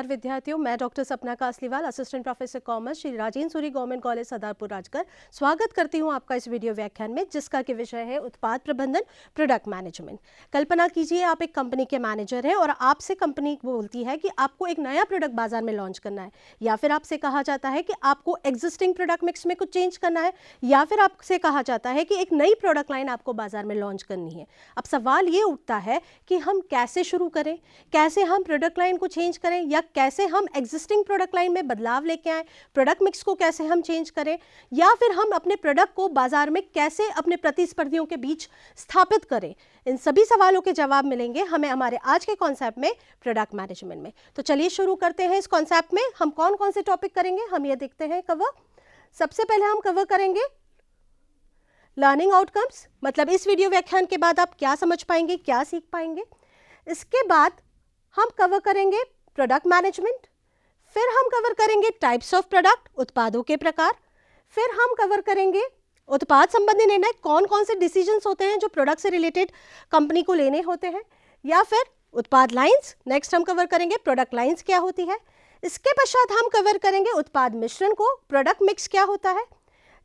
नमस्कार विद्यार्थियों, मैं doctor Sapna Kasliwal, assistant professor commerce, Shri Rajendra Suri government college Sadarpur Rajgarh स्वागत करती हूं आपका इस वीडियो व्याख्यान में, जिसका कि विषय है उत्पाद प्रबंधन, प्रोडक्ट मैनेजमेंट। कल्पना कीजिए आप एक कंपनी के मैनेजर हैं और आपसे कंपनी बोलती है कि आपको एक नया प्रोडक्ट बाजार में लॉन्च करना है, या फिर आपसे कहा जाता है कि आपको एग्जिस्टिंग प्रोडक्ट मिक्स में कुछ चेंज करना है, या फिर आपसे कहा जाता है कि एक नई प्रोडक्ट लाइन आपको बाजार में लॉन्च करनी है। अब सवाल ये उठता है कि हम कैसे शुरू करें, कैसे हम प्रोडक्ट लाइन को चेंज करें, या कैसे हम एग्जिस्टिंग प्रोडक्ट लाइन में बदलाव लेके आए, प्रोडक्ट मिक्स को कैसे हम चेंज करें, या फिर हम अपने प्रोडक्ट को बाजार में कैसे अपने प्रतिस्पर्धियों के बीच स्थापित करें। इन सभी सवालों के जवाब मिलेंगे हमें हमारे आज के कॉन्सेप्ट में, प्रोडक्ट मैनेजमेंट में। तो चलिए शुरू करते हैं। इस कॉन्सेप्ट में हम कौन कौन से टॉपिक करेंगे, हम ये देखते हैं कवर। सबसे पहले हम कवर करेंगे लर्निंग आउटकम्स, मतलब इस वीडियो व्याख्यान के बाद आप क्या समझ पाएंगे, क्या सीख पाएंगे। इसके बाद हम कवर करेंगे प्रोडक्ट मैनेजमेंट, फिर हम कवर करेंगे टाइप्स ऑफ प्रोडक्ट, उत्पादों के प्रकार, फिर हम कवर करेंगे उत्पाद संबंधी निर्णय, कौन कौन से डिसीजंस होते हैं जो प्रोडक्ट से रिलेटेड कंपनी को लेने होते हैं, या फिर उत्पाद लाइंस। नेक्स्ट हम कवर करेंगे प्रोडक्ट लाइंस क्या होती है। इसके पश्चात हम कवर करेंगे उत्पाद मिश्रण को, प्रोडक्ट मिक्स क्या होता है।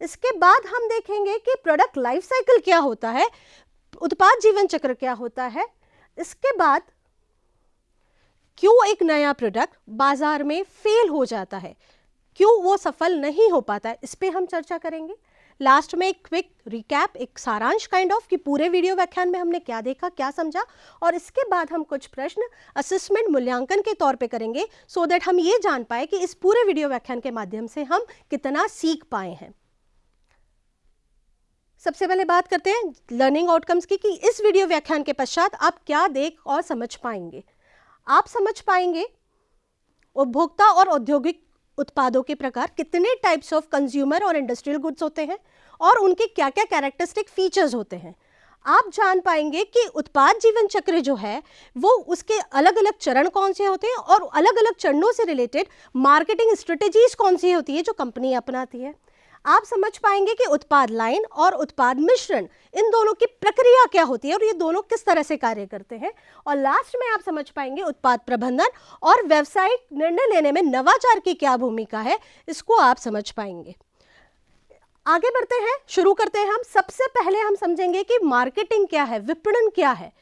इसके बाद हम देखेंगे कि प्रोडक्ट लाइफ साइकिल क्या होता है, उत्पाद जीवन चक्र क्या होता है। इसके बाद क्यों एक नया प्रोडक्ट बाजार में फेल हो जाता है, क्यों वो सफल नहीं हो पाता है, इस पे हम चर्चा करेंगे। लास्ट में एक क्विक रिकैप, एक सारांश काइंड ऑफ कि पूरे वीडियो व्याख्यान में हमने क्या देखा, क्या समझा, और इसके बाद हम कुछ प्रश्न असेसमेंट मूल्यांकन के तौर पे करेंगे, सो दैट हम ये जान पाए कि इस पूरे वीडियो व्याख्यान के माध्यम से हम कितना सीख पाए हैं। सबसे पहले बात करते हैं लर्निंग आउटकम्स की, कि इस वीडियो व्याख्यान के पश्चात आप क्या देख और समझ पाएंगे। आप समझ पाएंगे उपभोक्ता और औद्योगिक उत्पादों के प्रकार, कितने टाइप्स ऑफ कंज्यूमर और इंडस्ट्रियल गुड्स होते हैं और उनके क्या क्या कैरेक्टरिस्टिक फीचर्स होते हैं। आप जान पाएंगे कि उत्पाद जीवन चक्र जो है वो उसके अलग अलग चरण कौन से होते हैं और अलग अलग चरणों से रिलेटेड मार्केटिंग स्ट्रेटेजीज कौन सी होती है जो कंपनी अपनाती है। आप समझ पाएंगे कि उत्पाद लाइन और उत्पाद मिश्रण, इन दोनों की प्रक्रिया क्या होती है और ये दोनों किस तरह से कार्य करते हैं। और लास्ट में आप समझ पाएंगे उत्पाद प्रबंधन और व्यावसायिक निर्णय लेने में नवाचार की क्या भूमिका है, इसको आप समझ पाएंगे। आगे बढ़ते हैं, शुरू करते हैं। हम सबसे पहले हम समझेंगे कि मार्केटिंग क्या है, विपणन क्या है।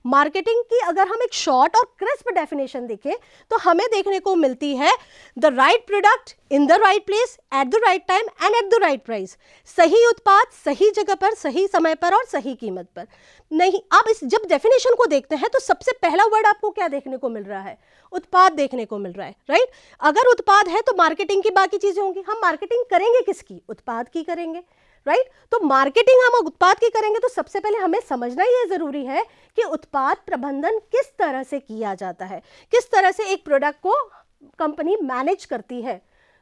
मार्केटिंग की अगर हम एक शॉर्ट और क्रिस्प डेफिनेशन देखें तो हमें देखने को मिलती है the right product in the right place at the right time and at the right price. सही उत्पाद सही जगह पर, सही समय पर और सही कीमत पर। नहीं, आप इस जब डेफिनेशन को देखते हैं तो सबसे पहला वर्ड आपको क्या देखने को मिल रहा है, उत्पाद देखने को मिल रहा है, राइट। अगर उत्पाद है तो मार्केटिंग की बाकी चीजें होंगी। हम मार्केटिंग करेंगे किसकी, उत्पाद की करेंगे, राइट। तो मार्केटिंग हम उत्पाद की करेंगे तो सबसे पहले हमें समझना ये जरूरी है कि उत्पाद प्रबंधन किस तरह से किया जाता है, किस तरह से एक प्रोडक्ट को कंपनी मैनेज करती है।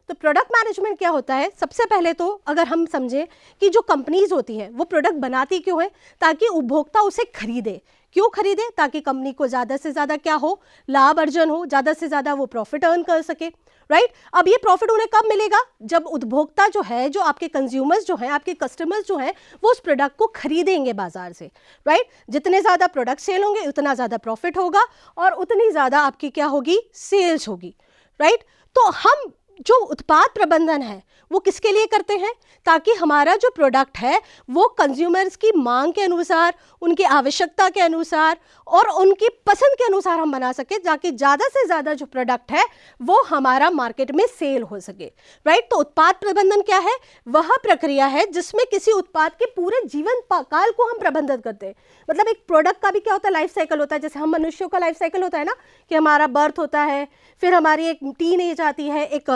तो प्रोडक्ट मैनेजमेंट क्या होता है, सबसे पहले तो अगर हम समझें कि जो कंपनीज होती हैं वो प्रोडक्ट बनाती क्यों है, ताकि उपभोक्ता उसे खरीदे। क्यों खरीदे, ताकि कंपनी को ज़्यादा से ज़्यादा क्या हो, लाभ अर्जन हो, ज़्यादा से ज़्यादा वो प्रॉफिट अर्न कर सके, राइट। अब ये प्रॉफिट उन्हें कब मिलेगा, जब उपभोक्ता जो है, जो आपके कंज्यूमर्स जो हैं, आपके कस्टमर्स जो हैं, वो उस प्रोडक्ट को खरीदेंगे बाजार से, राइट। जितने ज़्यादा प्रोडक्ट सेल होंगे उतना ज़्यादा प्रॉफिट होगा और उतनी ज़्यादा आपकी क्या होगी, सेल्स होगी, राइट। तो हम जो उत्पाद प्रबंधन है वो किसके लिए करते हैं, ताकि हमारा जो प्रोडक्ट है वो कंज्यूमर्स की मांग के अनुसार, उनकी आवश्यकता के अनुसार और उनकी पसंद के अनुसार हम बना सके, ताकि ज़्यादा से ज़्यादा जो प्रोडक्ट है वो हमारा मार्केट में सेल हो सके, राइट। तो उत्पाद प्रबंधन क्या है, वह प्रक्रिया है जिसमें किसी उत्पाद के पूरे जीवन काल को हम प्रबंधित करते हैं। मतलब एक प्रोडक्ट का भी क्या होता है, लाइफ साइकिल होता है। जैसे हम मनुष्यों का लाइफ साइकिल होता है ना, कि हमारा बर्थ होता है, फिर हमारी एक टीन एज आती है, एक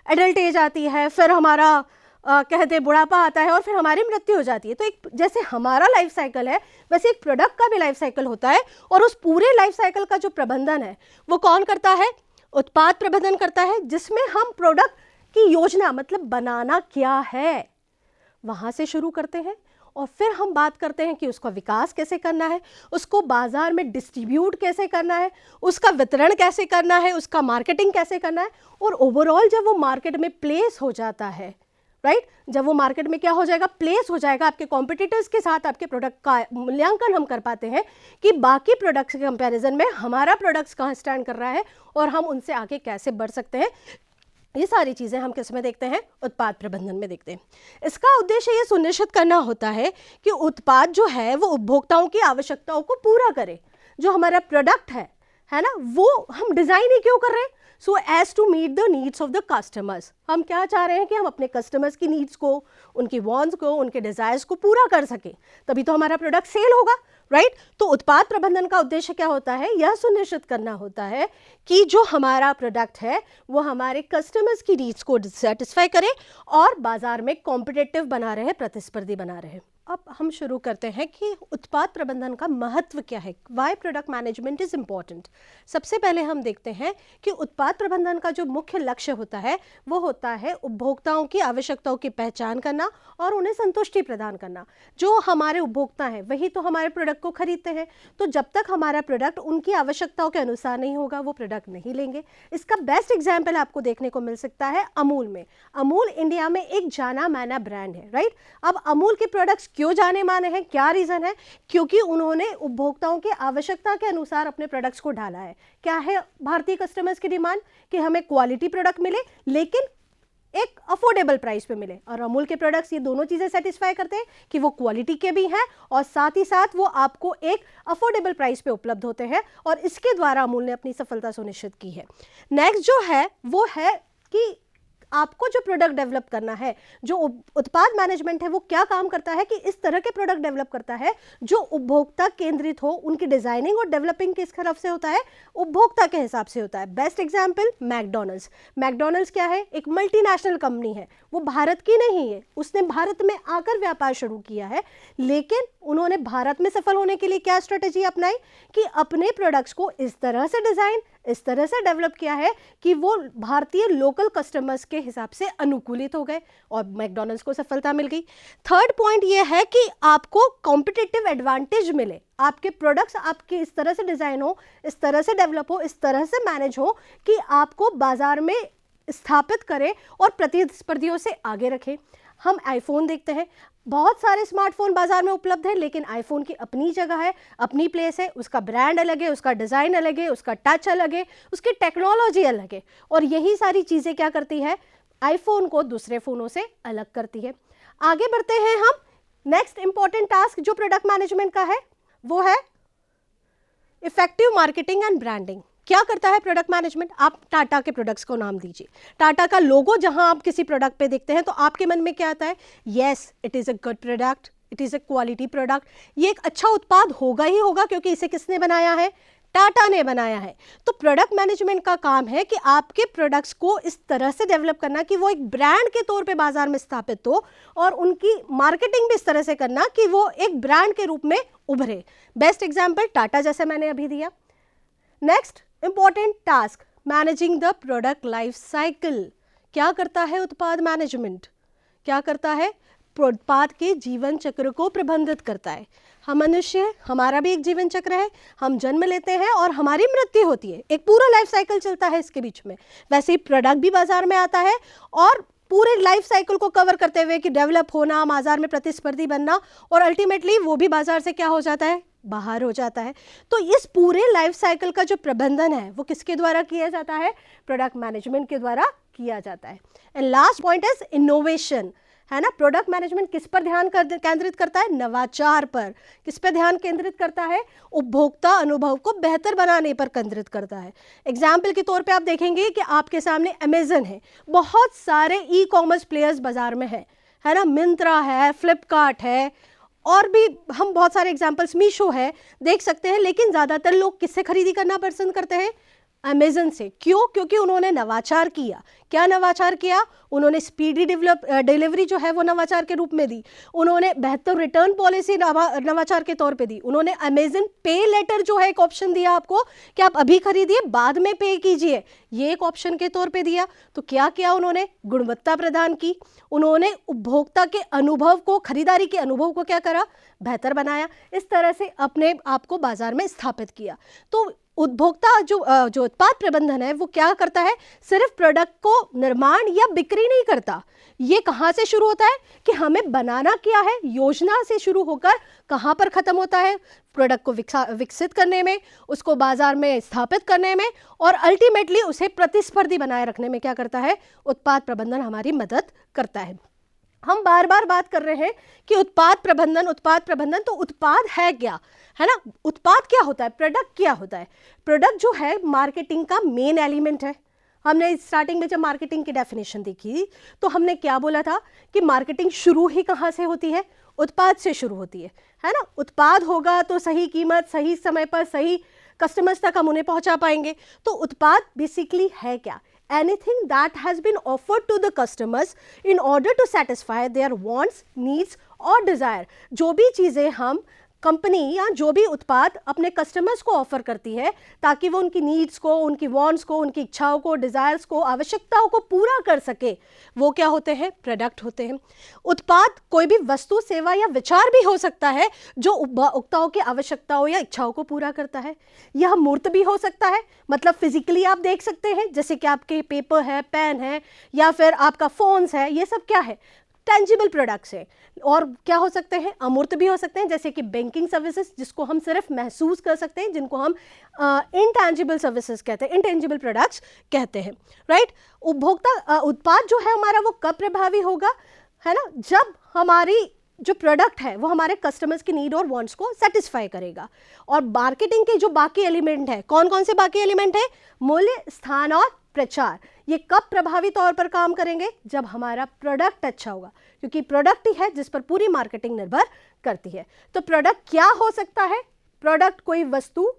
एडल्ट एज आती है, फिर हमारा कहते हैं बुढ़ापा आता है और फिर हमारी मृत्यु हो जाती है। तो एक जैसे हमारा लाइफ साइकिल है वैसे एक प्रोडक्ट का भी लाइफ साइकिल होता है, और उस पूरे लाइफ साइकिल का जो प्रबंधन है वो कौन करता है, उत्पाद प्रबंधन करता है, जिसमें हम प्रोडक्ट की योजना, मतलब बनाना क्या है, वहां से शुरू करते हैं और फिर हम बात करते हैं कि उसका विकास कैसे करना है, उसको बाजार में डिस्ट्रीब्यूट कैसे करना है, उसका वितरण कैसे करना है, उसका मार्केटिंग कैसे करना है, और ओवरऑल जब वो मार्केट में प्लेस हो जाता है राइट जब वो मार्केट में क्या हो जाएगा, प्लेस हो जाएगा, आपके कॉम्पिटिटर्स के साथ आपके प्रोडक्ट का मूल्यांकन हम कर पाते हैं कि बाकी प्रोडक्ट्स के कंपैरिजन में हमारा प्रोडक्ट्स कहाँ स्टैंड कर रहा है और हम उनसे आगे कैसे बढ़ सकते हैं। ये सारी चीज़ें हम किस में देखते हैं, उत्पाद प्रबंधन में देखते हैं। इसका उद्देश्य ये सुनिश्चित करना होता है कि उत्पाद जो है वो उपभोक्ताओं की आवश्यकताओं को पूरा करे। जो हमारा प्रोडक्ट है ना, वो हम डिज़ाइन ही क्यों कर रहे हैं, so as to meet the needs of the customers. हम क्या चाह रहे हैं कि हम अपने कस्टमर्स की नीड्स को, उनकी वॉन्ट्स को, उनके डिज़ायर्स को पूरा कर सकें, तभी तो हमारा प्रोडक्ट सेल होगा, राइट। तो उत्पाद प्रबंधन का उद्देश्य क्या होता है, यह सुनिश्चित करना होता है कि जो हमारा प्रोडक्ट है वो हमारे कस्टमर्स की नीड्स को सेटिस्फाई करे और बाजार में कॉम्पिटिटिव बना रहे, प्रतिस्पर्धी बना रहे। अब हम शुरू करते हैं कि उत्पाद प्रबंधन का महत्व क्या है, why product management is important. सबसे पहले हम देखते हैं कि उत्पाद प्रबंधन का जो मुख्य लक्ष्य होता है वो होता है उपभोक्ताओं की आवश्यकताओं की पहचान करना और उन्हें संतुष्टि प्रदान करना। जो हमारे उपभोक्ता हैं वही तो हमारे प्रोडक्ट को खरीदते हैं, तो जब तक हमारा प्रोडक्ट उनकी आवश्यकताओं के अनुसार नहीं होगा वो प्रोडक्ट नहीं लेंगे। इसका बेस्ट एग्जाम्पल आपको देखने को मिल सकता है अमूल में। अमूल इंडिया में एक जाना माना ब्रांड है, राइट। अब अमूल के प्रोडक्ट्स क्यों जाने माने हैं, क्या रीजन है, क्योंकि उन्होंने उपभोक्ताओं की आवश्यकता के अनुसार अपने प्रोडक्ट्स को ढाला है। क्या है भारतीय कस्टमर्स की डिमांड, कि हमें क्वालिटी प्रोडक्ट मिले लेकिन एक अफोर्डेबल प्राइस पे मिले, और अमूल के प्रोडक्ट्स ये दोनों चीजें सेटिस्फाई करते हैं कि वो क्वालिटी के भी हैं और साथ ही साथ वो आपको एक अफोर्डेबल प्राइस पे उपलब्ध होते हैं, और इसके द्वारा अमूल ने अपनी सफलता सुनिश्चित की है। नेक्स्ट जो है वो है कि आपको जो प्रोडक्ट डेवलप करना है, जो उत्पाद मैनेजमेंट है वो क्या काम करता है कि इस तरह के प्रोडक्ट डेवलप करता है जो उपभोक्ता केंद्रित हो। उनकी डिजाइनिंग और डेवलपिंग किस तरफ से होता है, उपभोक्ता के हिसाब से होता है। Best example McDonald's. मैकडॉनल्ड्स क्या है, एक मल्टीनेशनल कंपनी है, वो भारत की नहीं है, उसने भारत में आकर व्यापार शुरू किया है, लेकिन उन्होंने भारत में सफल होने के लिए क्या स्ट्रेटेजी अपनाई कि अपने प्रोडक्ट्स को इस तरह से डिजाइन, इस तरह से डेवलप किया है कि वो भारतीय लोकल कस्टमर्स के हिसाब से अनुकूलित हो गए और मैकडॉनल्ड्स को सफलता मिल गई। थर्ड पॉइंट ये है कि आपको कॉम्पिटिटिव एडवांटेज मिले, आपके प्रोडक्ट्स आपके इस तरह से डिजाइन हो, इस तरह से डेवलप हो, इस तरह से मैनेज हो कि आपको बाजार में स्थापित करे और प्रतिस्पर्धियों से आगे रखे। हम आईफोन देखते हैं, बहुत सारे स्मार्टफोन बाजार में उपलब्ध है, लेकिन आईफोन की अपनी जगह है, अपनी प्लेस है, उसका ब्रांड अलग है, उसका डिज़ाइन अलग है, उसका टच अलग है, उसकी टेक्नोलॉजी अलग है, और यही सारी चीज़ें क्या करती है, आईफोन को दूसरे फ़ोनों से अलग करती है। आगे बढ़ते हैं हम। नेक्स्ट इंपॉर्टेंट टास्क जो प्रोडक्ट मैनेजमेंट का है वो है इफेक्टिव मार्केटिंग एंड ब्रांडिंग। क्या करता है प्रोडक्ट मैनेजमेंट, आप टाटा के प्रोडक्ट्स को नाम दीजिए, टाटा का लोगो जहां आप किसी प्रोडक्ट पे देखते हैं तो आपके मन में क्या आता है, yes it is a good product, it is a quality product, ये एक अच्छा उत्पाद होगा ही होगा क्योंकि इसे किसने बनाया है, टाटा ने बनाया है। तो प्रोडक्ट मैनेजमेंट का काम है कि आपके प्रोडक्ट्स को इस तरह से डेवलप करना कि वो एक ब्रांड के तौर पे बाजार में स्थापित हो, और उनकी मार्केटिंग भी इस तरह से करना कि वो एक ब्रांड के रूप में उभरे। बेस्ट एग्जाम्पल टाटा जैसे मैंने अभी दिया। Next important task managing the product life cycle. क्या करता है उत्पाद मैनेजमेंट, क्या करता है, उत्पाद के जीवन चक्र को प्रबंधित करता है। हम मनुष्य हैं, हमारा भी एक जीवन चक्र है, हम जन्म लेते हैं और हमारी मृत्यु होती है, एक पूरा लाइफ साइकिल चलता है इसके बीच में। वैसे ही प्रोडक्ट भी बाजार में आता है और पूरे लाइफ साइकिल को कवर करते हुए कि डेवलप होना, बाजार में प्रतिस्पर्धी बनना, और अल्टीमेटली वो भी बाजार से क्या हो जाता है, बाहर हो जाता है। तो इस पूरे लाइफ साइकिल का जो प्रबंधन है वो किसके द्वारा किया जाता है, प्रोडक्ट मैनेजमेंट के द्वारा किया जाता है। And last point is innovation, है ना। प्रोडक्ट मैनेजमेंट किस पर ध्यान केंद्रित करता है, नवाचार पर। किस पर ध्यान केंद्रित करता है, उपभोक्ता अनुभव को बेहतर बनाने पर केंद्रित करता है। एग्जाम्पल के तौर पे आप देखेंगे कि आपके सामने अमेजन है, बहुत सारे ई कॉमर्स प्लेयर्स बाजार में है ना, मिंत्रा है, फ्लिपकार्ट है, और भी हम बहुत सारे एग्जाम्पल्स, मीशो है, देख सकते हैं। लेकिन ज़्यादातर लोग किससे खरीदी करना पसंद करते हैं, अमेजन से। क्यों, क्योंकि उन्होंने नवाचार किया। क्या नवाचार किया, उन्होंने स्पीडी डिलीवरी जो है वो नवाचार के रूप में दी, उन्होंने बेहतर रिटर्न पॉलिसी नवाचार के तौर पे दी, उन्होंने अमेजन पे लेटर जो है एक ऑप्शन दिया आपको कि आप अभी खरीदिए बाद में पे कीजिए, ये एक ऑप्शन के तौर पे दिया। तो क्या किया उन्होंने, गुणवत्ता प्रदान की, उन्होंने उपभोक्ता के अनुभव को, खरीदारी के अनुभव को क्या करा, बेहतर बनाया, इस तरह से अपने आप को बाजार में स्थापित किया। तो उपभोक्ता जो उत्पाद प्रबंधन है वो क्या करता है, सिर्फ प्रोडक्ट को निर्माण या बिक्री नहीं करता। ये कहाँ से शुरू होता है कि हमें बनाना क्या है, योजना से शुरू होकर कहाँ पर खत्म होता है, प्रोडक्ट को विकसित करने में, उसको बाजार में स्थापित करने में और अल्टीमेटली उसे प्रतिस्पर्धी बनाए रखने में क्या करता है, उत्पाद प्रबंधन हमारी मदद करता है। हम बार बार बात कर रहे हैं कि उत्पाद प्रबंधन, तो उत्पाद है क्या, है ना। उत्पाद क्या होता है, प्रोडक्ट क्या होता है। प्रोडक्ट जो है मार्केटिंग का मेन एलिमेंट है। हमने स्टार्टिंग में जब मार्केटिंग की डेफिनेशन देखी तो हमने क्या बोला था कि मार्केटिंग शुरू ही कहाँ से होती है, उत्पाद से शुरू होती है ना। उत्पाद होगा तो सही कीमत, सही समय पर, सही कस्टमर्स तक हम उन्हें पहुंचा पाएंगे। तो उत्पाद बेसिकली है क्या, anything that has been offered to the customers in order to satisfy their wants, needs और desire। जो भी चीज़ें हम कंपनी या जो भी उत्पाद अपने कस्टमर्स को ऑफर करती है ताकि वो उनकी नीड्स को, उनकी वांट्स को, उनकी इच्छाओं को, डिज़ायर्स को, आवश्यकताओं को पूरा कर सके, वो क्या होते हैं, प्रोडक्ट होते हैं। उत्पाद कोई भी वस्तु, सेवा या विचार भी हो सकता है जो उपभोक्ताओं की आवश्यकताओं या इच्छाओं को पूरा करता है। यह मूर्त भी हो सकता है, मतलब फिजिकली आप देख सकते हैं, जैसे कि आपके पेपर है, पेन है या फिर आपका फोन्स है, ये सब क्या है, टेंजिबल प्रोडक्ट्स है। और क्या हो सकते हैं, अमूर्त भी हो सकते हैं, जैसे कि बैंकिंग सर्विसेज जिसको हम सिर्फ महसूस कर सकते हैं, जिनको हम इनटेंजिबल सर्विसेज कहते हैं, इनटेंजिबल प्रोडक्ट्स कहते हैं, राइट। उपभोक्ता उत्पाद जो है हमारा वो कब प्रभावी होगा, है ना, जब हमारी जो प्रोडक्ट है वो हमारे कस्टमर्स की नीड और वांट्स को सेटिस्फाई करेगा। और मार्केटिंग के जो बाकी एलिमेंट है, कौन कौन से बाकी एलिमेंट है, मूल्य, स्थान और प्रचार, ये कब प्रभावी तौर पर काम करेंगे, जब हमारा प्रोडक्ट अच्छा होगा, क्योंकि प्रोडक्ट ही है जिस पर पूरी मार्केटिंग निर्भर करती है। तो प्रोडक्ट क्या हो सकता है, प्रोडक्ट कोई वस्तु,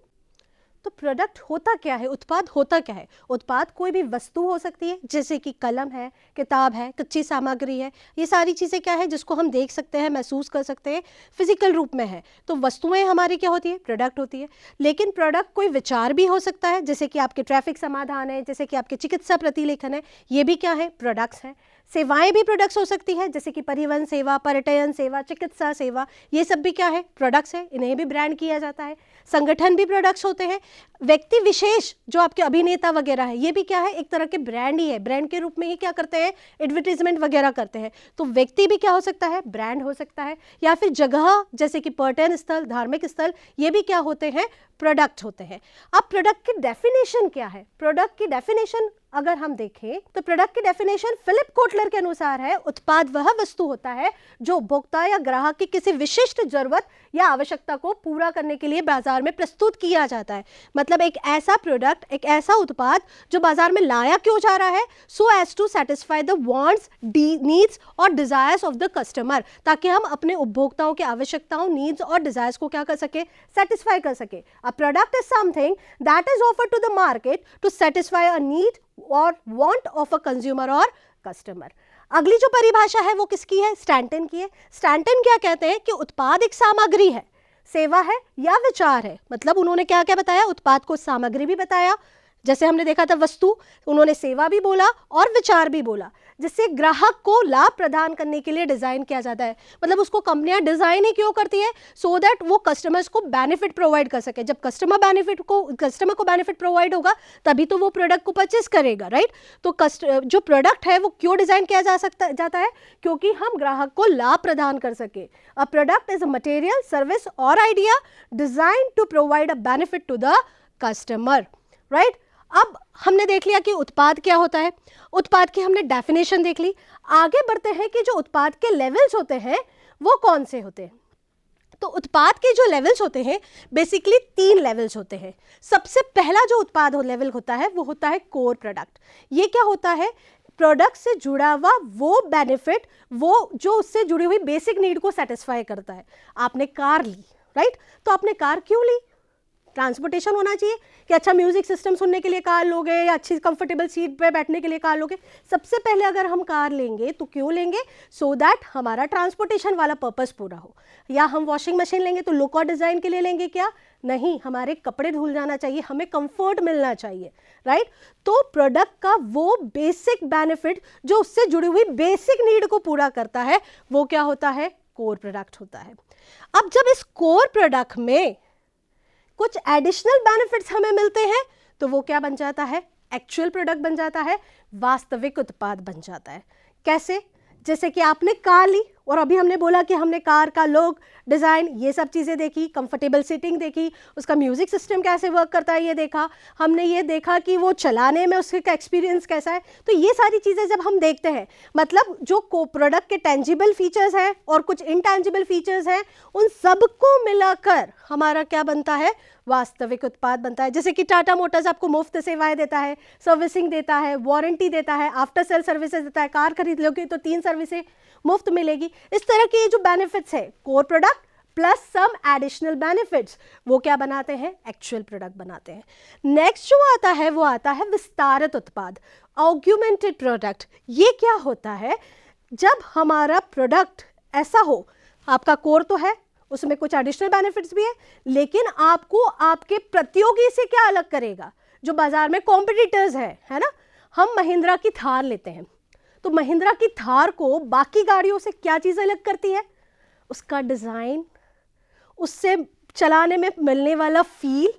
तो प्रोडक्ट होता क्या है, उत्पाद होता क्या है। उत्पाद कोई भी वस्तु हो सकती है, जैसे कि कलम है, किताब है, कच्ची सामग्री है, ये सारी चीज़ें क्या है जिसको हम देख सकते हैं, महसूस कर सकते हैं, फिजिकल रूप में है, तो वस्तुएं हमारी क्या होती है, प्रोडक्ट होती है। लेकिन प्रोडक्ट कोई विचार भी हो सकता है, जैसे कि आपके ट्रैफिक समाधान है, जैसे कि आपके चिकित्सा प्रतिलेखन है, ये भी क्या है, प्रोडक्ट्स हैं। सेवाएं भी प्रोडक्ट्स हो सकती है, जैसे कि परिवहन सेवा, पर्यटन सेवा, चिकित्सा सेवा, ये सब भी क्या है, प्रोडक्ट्स है, इन्हें भी ब्रांड किया जाता है। संगठन भी प्रोडक्ट्स होते हैं। व्यक्ति विशेष जो आपके अभिनेता वगैरह है, ये भी क्या है, एक तरह के ब्रांड ही है, ब्रांड के रूप में ही क्या करते हैं, एडवर्टीजमेंट वगैरह करते हैं। तो व्यक्ति भी क्या हो सकता है, ब्रांड हो सकता है। या फिर जगह, जैसे कि पर्यटन स्थल, धार्मिक स्थल, ये भी क्या होते हैं, प्रोडक्ट होते हैं। अब प्रोडक्ट की डेफिनेशन क्या है, प्रोडक्ट की डेफिनेशन अगर हम देखें तो प्रोडक्ट की डेफिनेशन फिलिप कोटलर के अनुसार है, उत्पाद वह वस्तु होता है जो उपभोक्ता या ग्राहक की किसी विशिष्ट जरूरत या आवश्यकता को पूरा करने के लिए बाजार में प्रस्तुत किया जाता है। मतलब एक ऐसा प्रोडक्ट, एक ऐसा उत्पाद जो बाजार में लाया क्यों जा रहा है, so as to satisfy the wants, needs और डिजायर्स ऑफ द कस्टमर, ताकि हम अपने उपभोक्ताओं की आवश्यकताओं, नीड्स और डिजायर्स को क्या कर सके, सेटिस्फाई कर सके। A product is something that is offered to the market to satisfy a need और वांट ऑफ अ कंज्यूमर और कस्टमर। अगली जो परिभाषा है वो किसकी है, स्टैंटन की है। स्टैंटन क्या कहते हैं कि उत्पाद एक सामग्री है, सेवा है या विचार है। मतलब उन्होंने क्या क्या बताया, उत्पाद को सामग्री भी बताया, जैसे हमने देखा था वस्तु, उन्होंने सेवा भी बोला और विचार भी बोला, जिससे ग्राहक को लाभ प्रदान करने के लिए डिजाइन किया जाता है। मतलब उसको कंपनियां डिजाइन ही क्यों करती है, सो दैट वो कस्टमर्स को बेनिफिट प्रोवाइड कर सके। जब कस्टमर को बेनिफिट प्रोवाइड होगा तभी तो वो प्रोडक्ट को परचेस करेगा, राइट। तो जो प्रोडक्ट है वो क्यों डिजाइन किया जाता है, क्योंकि हम ग्राहक को लाभ प्रदान कर सके। A product is a material, service और idea design to provide a benefit to the customer, right. अब हमने देख लिया कि उत्पाद क्या होता है, उत्पाद की हमने डेफिनेशन देख ली। आगे बढ़ते हैं कि जो उत्पाद के लेवल्स होते हैं वो कौन से होते हैं। तो उत्पाद के जो लेवल्स होते हैं, बेसिकली 3 लेवल्स होते हैं। सबसे पहला जो उत्पाद लेवल होता है वो होता है कोर प्रोडक्ट। ये क्या होता है, प्रोडक्ट से जुड़ा हुआ वो बेनिफिट, वो जो उससे जुड़ी हुई बेसिक नीड को सेटिस्फाई करता है। आपने कार ली, राइट, तो आपने कार क्यों ली, ट्रांसपोर्टेशन होना चाहिए कि अच्छा म्यूजिक सिस्टम सुनने के लिए कार लोगे या अच्छी कंफर्टेबल सीट पे बैठने के लिए कार लोगे। सबसे पहले अगर हम कार लेंगे तो क्यों लेंगे, सो दैट हमारा ट्रांसपोर्टेशन वाला पर्पस पूरा हो। या हम वॉशिंग मशीन लेंगे तो लुक और डिजाइन के लिए लेंगे क्या, नहीं, हमारे कपड़े धुल जाना चाहिए, हमें कंफर्ट मिलना चाहिए, राइट। तो प्रोडक्ट का वो बेसिक बेनिफिट जो उससे जुड़ी हुई बेसिक नीड को पूरा करता है वो क्या होता है, कोर प्रोडक्ट होता है। अब जब इस कोर प्रोडक्ट में कुछ एडिशनल बेनिफिट्स हमें मिलते हैं तो वो क्या बन जाता है, एक्चुअल प्रोडक्ट बन जाता है, वास्तविक उत्पाद बन जाता है। कैसे? जैसे कि आपने कार ली और अभी हमने बोला कि हमने कार का लुक, डिज़ाइन, ये सब चीज़ें देखी, कंफर्टेबल सीटिंग देखी, उसका म्यूज़िक सिस्टम कैसे वर्क करता है ये देखा, हमने ये देखा कि वो चलाने में उसका एक्सपीरियंस कैसा है। तो ये सारी चीज़ें जब हम देखते हैं, मतलब जो प्रोडक्ट के टेंजिबल फीचर्स हैं और कुछ इनटेंजिबल फीचर्स हैं, उन सबको मिलाकर हमारा क्या बनता है, वास्तविक उत्पाद बनता है। जैसे कि टाटा मोटर्स आपको मुफ्त सेवाएं देता है, सर्विसिंग देता है, वारंटी देता है, आफ्टर सेल सर्विसेज देता है, कार खरीद लोगे तो 3 सर्विसें मुफ्त मिलेगी। इस तरह के जो बेनिफिट्स है, core product plus some additional benefits, वो क्या बनाते हैं, एक्चुअल प्रोडक्ट बनाते हैं। नेक्स्ट जो आता है वो आता है विस्तारित उत्पाद, ऑग्यूमेंटेड प्रोडक्ट। ये क्या होता है, जब हमारा प्रोडक्ट ऐसा हो, आपका कोर तो है, उसमें कुछ एडिशनल बेनिफिट्स भी है, लेकिन आपको आपके प्रतियोगी से क्या अलग करेगा, जो बाजार में कॉम्पिटिटर्स है ना। हम महिंद्रा की थार लेते हैं, तो महिंद्रा की थार को बाकी गाड़ियों से क्या चीज़ अलग करती है, उसका डिज़ाइन, उससे चलाने में मिलने वाला फील,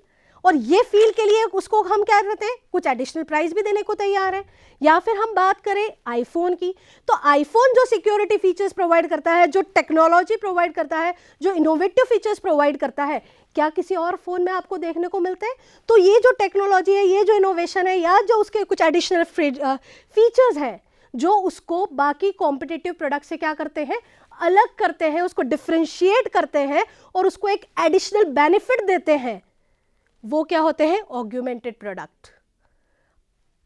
और ये फील के लिए उसको हम क्या करते हैं, कुछ एडिशनल प्राइस भी देने को तैयार है। या फिर हम बात करें आईफोन की, तो आईफोन जो सिक्योरिटी फीचर्स प्रोवाइड करता है, जो टेक्नोलॉजी प्रोवाइड करता है, जो इनोवेटिव फीचर्स प्रोवाइड करता है, क्या किसी और फ़ोन में आपको देखने को मिलते हैं। तो ये जो टेक्नोलॉजी है, ये जो इनोवेशन है, या जो उसके कुछ एडिशनल फीचर्स हैं, जो उसको बाकी कॉम्पिटिटिव प्रोडक्ट से क्या करते हैं, अलग करते हैं, उसको डिफ्रेंशिएट करते हैं और उसको एक एडिशनल बेनिफिट देते हैं, वो क्या होते हैं, ऑग्यूमेंटेड प्रोडक्ट।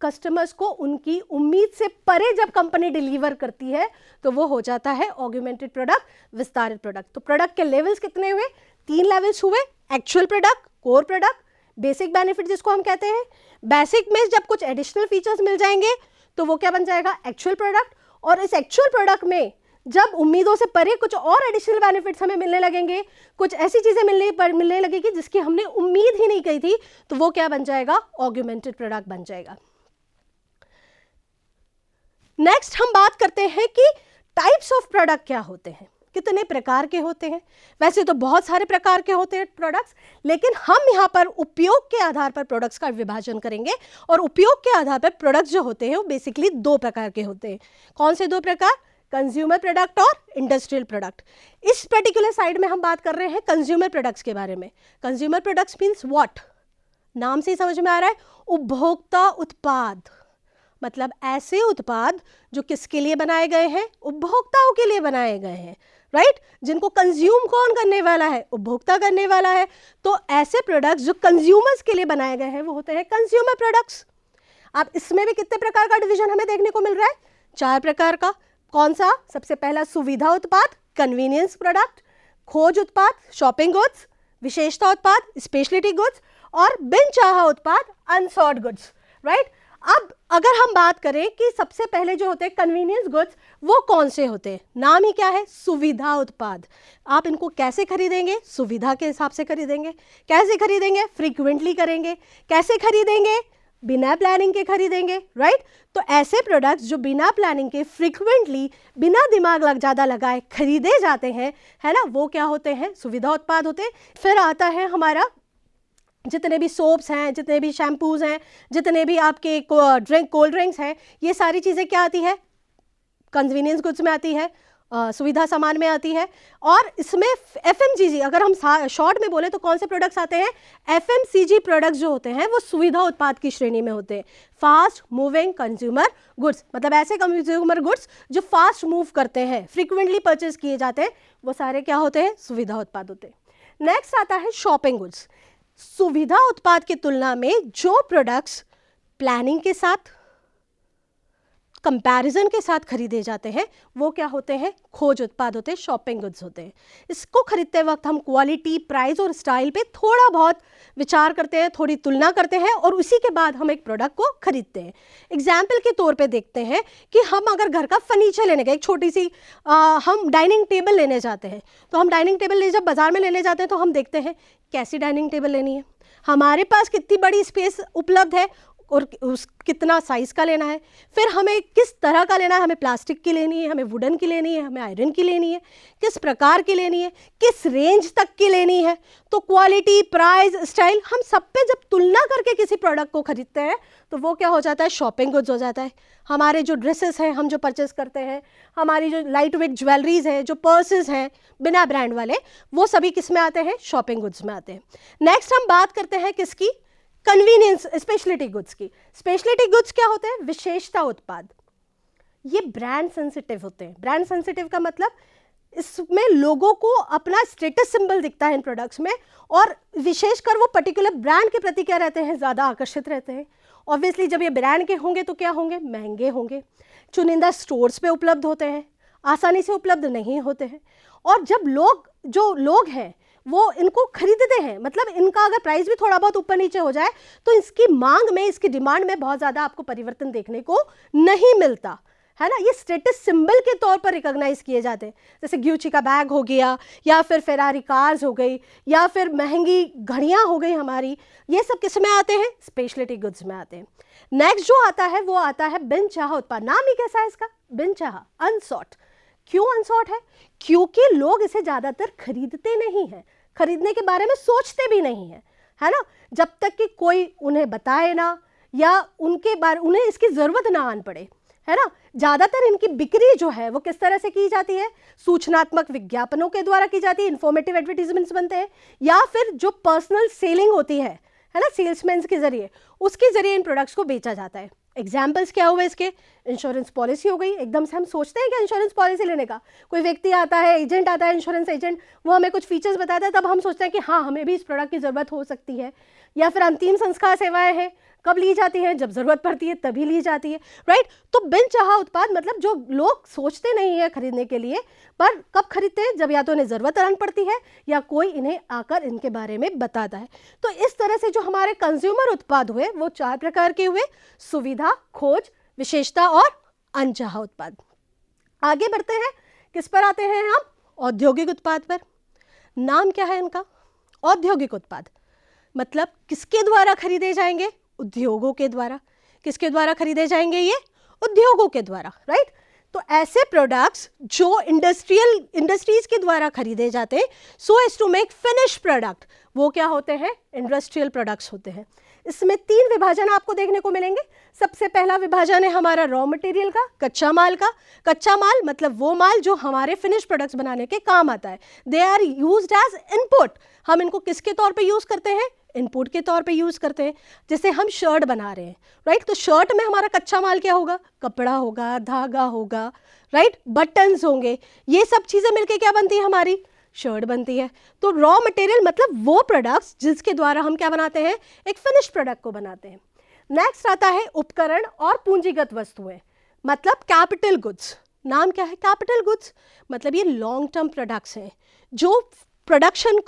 कस्टमर्स को उनकी उम्मीद से परे जब कंपनी डिलीवर करती है तो वो हो जाता है ऑग्यूमेंटेड प्रोडक्ट, विस्तारित प्रोडक्ट। तो प्रोडक्ट के लेवल्स कितने हुए, 3 लेवल्स हुए, actual product, core product, basic benefit जिसको हम कहते हैं। बेसिक में जब कुछ एडिशनल फीचर्स मिल जाएंगे तो वो क्या बन जाएगा, एक्चुअल प्रोडक्ट। और इस एक्चुअल प्रोडक्ट में जब उम्मीदों से परे कुछ और एडिशनल बेनिफिट्स हमें मिलने लगेंगे, कुछ ऐसी चीज़ें मिलने लगेगी जिसकी हमने उम्मीद ही नहीं की थी, तो वो क्या बन जाएगा, ऑग्यूमेंटेड प्रोडक्ट बन जाएगा। नेक्स्ट हम बात करते हैं कि टाइप्स ऑफ प्रोडक्ट क्या होते हैं, कितने प्रकार के होते हैं। वैसे तो बहुत सारे प्रकार के होते हैं प्रोडक्ट्स, लेकिन हम यहाँ पर उपयोग के आधार पर प्रोडक्ट्स का विभाजन करेंगे। और उपयोग के आधार पर प्रोडक्ट्स जो होते हैं वो बेसिकली 2 प्रकार के होते हैं। कौन से 2 प्रकार, कंज्यूमर प्रोडक्ट और इंडस्ट्रियल प्रोडक्ट। इस पर्टिकुलर साइड में हम बात कर रहे हैं कंज्यूमर प्रोडक्ट्स के बारे में। कंज्यूमर प्रोडक्ट्स मीन्स व्हाट, नाम से ही समझ में आ रहा है, उपभोक्ता उत्पाद, मतलब ऐसे उत्पाद जो किसके लिए बनाए गए हैं, उपभोक्ताओं के लिए बनाए गए हैं, राइट। जिनको कंज्यूम कौन करने वाला है, उपभोक्ता करने वाला है। तो ऐसे प्रोडक्ट्स जो कंज्यूमर्स के लिए बनाए गए हैं वो होते हैं कंज्यूमर प्रोडक्ट्स। अब इसमें भी कितने प्रकार का डिवीजन हमें देखने को मिल रहा है, 4 प्रकार का। कौन सा, सबसे पहला सुविधा उत्पाद, कन्वीनियंस प्रोडक्ट, खोज उत्पाद, शॉपिंग गुड्स, विशेषता उत्पाद, स्पेशलिटी गुड्स, और बिन चाहा उत्पाद, अनसॉर्ट गुड्स, राइट। अब अगर हम बात करें कि सबसे पहले जो होते हैं कन्वीनियंस गुड्स, वो कौन से होते हैं, नाम ही क्या है, सुविधा उत्पाद। आप इनको कैसे खरीदेंगे, सुविधा के हिसाब से खरीदेंगे। कैसे खरीदेंगे, फ्रीक्वेंटली करेंगे। कैसे खरीदेंगे, बिना प्लानिंग के खरीदेंगे, राइट। तो ऐसे प्रोडक्ट्स जो बिना प्लानिंग के फ्रीक्वेंटली, बिना दिमाग ज़्यादा लगाए खरीदे जाते हैं, है ना, वो क्या होते हैं, सुविधा उत्पाद होते हैं। फिर आता है हमारा जितने भी सोप्स हैं, जितने भी शैम्पूज़ हैं, जितने भी आपके कोल्ड ड्रिंक्स हैं, ये सारी चीज़ें क्या आती है, कन्वीनियंस गुड्स में आती है, सुविधा सामान में आती है। और इसमें FMCG, अगर हम शॉर्ट में बोले तो कौन से प्रोडक्ट्स आते हैं, FMCG प्रोडक्ट्स जो होते हैं वो सुविधा उत्पाद की श्रेणी में होते हैं। फास्ट मूविंग कंज्यूमर गुड्स, मतलब ऐसे कंज्यूमर गुड्स जो फास्ट मूव करते हैं, फ्रीक्वेंटली परचेज किए जाते हैं, वो सारे क्या होते हैं, सुविधा उत्पाद होते हैं। नेक्स्ट आता है शॉपिंग गुड्स। सुविधा उत्पाद की तुलना में जो प्रोडक्ट्स प्लानिंग के साथ, कंपैरिजन के साथ खरीदे जाते हैं, वो क्या होते हैं, खोज उत्पाद होते हैं, शॉपिंग गुड्स होते हैं। इसको खरीदते वक्त हम क्वालिटी, प्राइस और स्टाइल पे थोड़ा बहुत विचार करते हैं, थोड़ी तुलना करते हैं, और उसी के बाद हम एक प्रोडक्ट को खरीदते हैं। एग्जाम्पल के तौर पे देखते हैं कि हम अगर घर का फर्नीचर लेने गए, एक छोटी सी हम डाइनिंग टेबल लेने जाते हैं, तो हम डाइनिंग टेबल जब बाजार में लेने जाते हैं तो हम देखते हैं कैसी डाइनिंग टेबल लेनी है, हमारे पास कितनी बड़ी स्पेस उपलब्ध है, और उस कितना साइज़ का लेना है, फिर हमें किस तरह का लेना है, हमें प्लास्टिक की लेनी है, हमें वुडन की लेनी है, हमें आयरन की लेनी है, किस प्रकार की लेनी है, किस रेंज तक की लेनी है। तो क्वालिटी, प्राइस, स्टाइल, हम सब पे जब तुलना करके किसी प्रोडक्ट को खरीदते हैं तो वो क्या हो जाता है, शॉपिंग गुड्स हो जाता है। हमारे जो ड्रेसेस हैं हम जो परचेस करते हैं, हमारी जो लाइट वेट ज्वेलरीज हैं, जो पर्सेस हैं बिना ब्रांड वाले, वो सभी किस में आते हैं, शॉपिंग गुड्स में आते हैं। नेक्स्ट हम बात करते हैं किसकी, कन्वीनियंस स्पेशलिटी गुड्स की। स्पेशलिटी गुड्स क्या होते हैं, विशेषता उत्पाद। ये ब्रांड सेंसिटिव होते हैं। ब्रांड सेंसिटिव का मतलब इसमें लोगों को अपना स्टेटस सिंबल दिखता है इन प्रोडक्ट्स में, और विशेषकर वो पर्टिकुलर ब्रांड के प्रति क्या रहते हैं, ज़्यादा आकर्षित रहते हैं। ऑब्वियसली जब ये ब्रांड के होंगे तो क्या होंगे, महंगे होंगे, चुनिंदा स्टोर्स पे उपलब्ध होते हैं, आसानी से उपलब्ध नहीं होते हैं। और जब जो लोग हैं वो इनको खरीदते हैं, मतलब इनका अगर प्राइस भी थोड़ा बहुत ऊपर नीचे हो जाए तो इसकी मांग में, इसकी डिमांड में बहुत ज़्यादा आपको परिवर्तन देखने को नहीं मिलता है ना। ये स्टेटस सिंबल के तौर पर रिकॉग्नाइज किए जाते हैं, जैसे ग्यूची का बैग हो गया, या फिर फेरारी कार्स हो गई, या फिर महंगी घड़ियाँ हो गई हमारी। ये सब किस में आते हैं, स्पेशलिटी गुड्स में आते हैं। नेक्स्ट जो आता है वो आता है बिन चाहा उत्पाद। नाम ही कैसा है इसका, बिन चाहा, अनसॉट। क्यों अनसॉट है, क्योंकि लोग इसे ज़्यादातर खरीदते नहीं हैं, खरीदने के बारे में सोचते भी नहीं है, है ना। जब तक कि कोई उन्हें बताए ना, या उन्हें इसकी ज़रूरत ना आन पड़े, है ना। ज़्यादातर इनकी बिक्री जो है वो किस तरह से की जाती है, सूचनात्मक विज्ञापनों के द्वारा की जाती है, इंफॉर्मेटिव एडवर्टीजमेंट्स बनते हैं, या फिर जो पर्सनल सेलिंग होती है ना, सेल्समैन के जरिए, उसके जरिए इन प्रोडक्ट्स को बेचा जाता है। एग्जाम्पल्स क्या हुए इसके, इंश्योरेंस पॉलिसी हो गई। एकदम से हम सोचते हैं कि इंश्योरेंस पॉलिसी लेने का, कोई व्यक्ति आता है, एजेंट आता है, इंश्योरेंस एजेंट, वो हमें कुछ फीचर्स बताता है, तब हम सोचते हैं कि हाँ हमें भी इस प्रोडक्ट की ज़रूरत हो सकती है। या फिर अंतिम संस्कार सेवाएं हैं, कब ली जाती हैं, जब ज़रूरत पड़ती है तभी ली जाती है, राइट। तो बिन चाहा उत्पाद मतलब जो लोग सोचते नहीं है खरीदने के लिए, पर कब खरीदते हैं, जब या तो इन्हें ज़रूरत आन पड़ती है या कोई इन्हें आकर इनके बारे में बताता है। तो इस तरह से जो हमारे कंज्यूमर उत्पाद हुए वो 4 प्रकार के हुए, सुविधा, खोज, विशेषता और अनचाहा उत्पाद। आगे बढ़ते हैं, किस पर आते हैं हम, औद्योगिक उत्पाद पर। नाम क्या है इनका, औद्योगिक उत्पाद, मतलब किसके द्वारा खरीदे जाएंगे, उद्योगों के द्वारा। किसके द्वारा खरीदे जाएंगे, ये उद्योगों के द्वारा, राइट। तो ऐसे प्रोडक्ट्स जो इंडस्ट्रीज के द्वारा खरीदे जाते हैं, so as to make finish product, वो क्या होते हैं, इंडस्ट्रियल प्रोडक्ट्स होते हैं। इसमें 3 विभाजन आपको देखने को मिलेंगे। सबसे पहला विभाजन है हमारा रॉ मटेरियल का, कच्चा माल का। कच्चा माल मतलब वो माल जो हमारे फिनिश प्रोडक्ट्स बनाने के काम आता है। They are used as input. हम इनको किसके तौर पे यूज करते हैं, इनपुट के तौर पे यूज करते हैं। जैसे हम शर्ट बना रहे हैं, राइट, तो शर्ट में हमारा कच्चा माल क्या होगा, कपड़ा होगा, धागा होगा, राइट, बटन्स होंगे। ये सब चीजें मिलके क्या बनती है, हमारी शर्ट बनती है। तो रॉ मटेरियल मतलब वो प्रोडक्ट्स जिसके द्वारा हम क्या बनाते हैं, एक फिनिश प्रोडक्ट को बनाते हैं। नेक्स्ट आता है उपकरण और पूंजीगत वस्तुएं, मतलब कैपिटल गुड्स। नाम क्या है, कैपिटल गुड्स, मतलब ये लॉन्ग टर्म प्रोडक्ट्स हैं जो प्रोडक्शन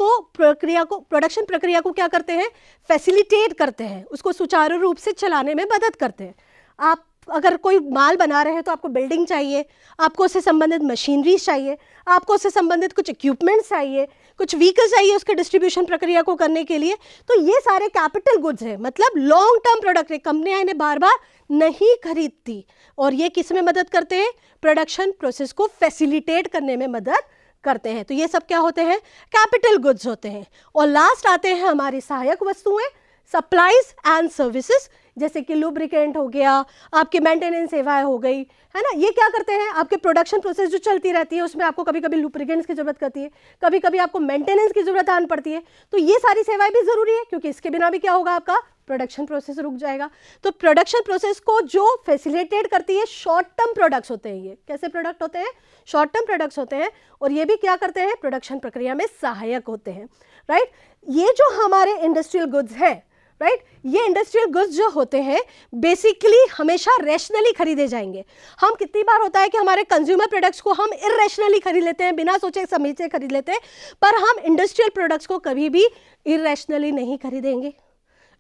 प्रक्रिया को क्या करते हैं, फैसिलिटेट करते हैं, उसको सुचारू रूप से चलाने में मदद करते हैं। आप अगर कोई माल बना रहे हैं तो आपको बिल्डिंग चाहिए, आपको उससे संबंधित मशीनरीज चाहिए, आपको उससे संबंधित कुछ इक्विपमेंट्स चाहिए, कुछ व्हीकल्स चाहिए उसके डिस्ट्रीब्यूशन प्रक्रिया को करने के लिए। तो ये सारे कैपिटल गुड्स हैं, मतलब लॉन्ग टर्म प्रोडक्ट है, कंपनियां इन्हें बार बार नहीं खरीदती, और ये किस में मदद करते हैं, प्रोडक्शन प्रोसेस को फैसिलिटेट करने में मदद करते हैं। तो ये सब क्या होते हैं, कैपिटल गुड्स होते हैं। और लास्ट आते हैं हमारी सहायक वस्तुएं, सप्लाईज एंड सर्विसेज, जैसे कि लुब्रिकेंट हो गया, आपकी मेंटेनेंस सेवाएं हो गई, है ना। ये क्या करते हैं, आपके प्रोडक्शन प्रोसेस जो चलती रहती है उसमें आपको कभी कभी लुब्रिकेंट्स की जरूरत करती है, कभी कभी आपको मेंटेनेंस की जरूरत आन पड़ती है। तो ये सारी सेवाएं भी जरूरी है, क्योंकि इसके बिना भी क्या होगा, आपका प्रोडक्शन प्रोसेस रुक जाएगा। तो प्रोडक्शन प्रोसेस को जो फैसिलिटेट करती है, शॉर्ट टर्म प्रोडक्ट्स होते हैं। ये कैसे प्रोडक्ट होते हैं, शॉर्ट टर्म प्रोडक्ट्स होते हैं, और ये भी क्या करते हैं, प्रोडक्शन प्रक्रिया में सहायक होते हैं, राइट। ये जो हमारे इंडस्ट्रियल गुड्स हैं, राइट, ये इंडस्ट्रियल गुड्स जो होते हैं बेसिकली हमेशा रैशनली खरीदे जाएंगे। हम कितनी बार होता है कि हमारे कंज्यूमर प्रोडक्ट्स को हम इरैशनली खरीद लेते हैं, बिना सोचे समझे खरीद लेते हैं, पर हम इंडस्ट्रियल प्रोडक्ट्स को कभी भी इरैशनली नहीं खरीदेंगे।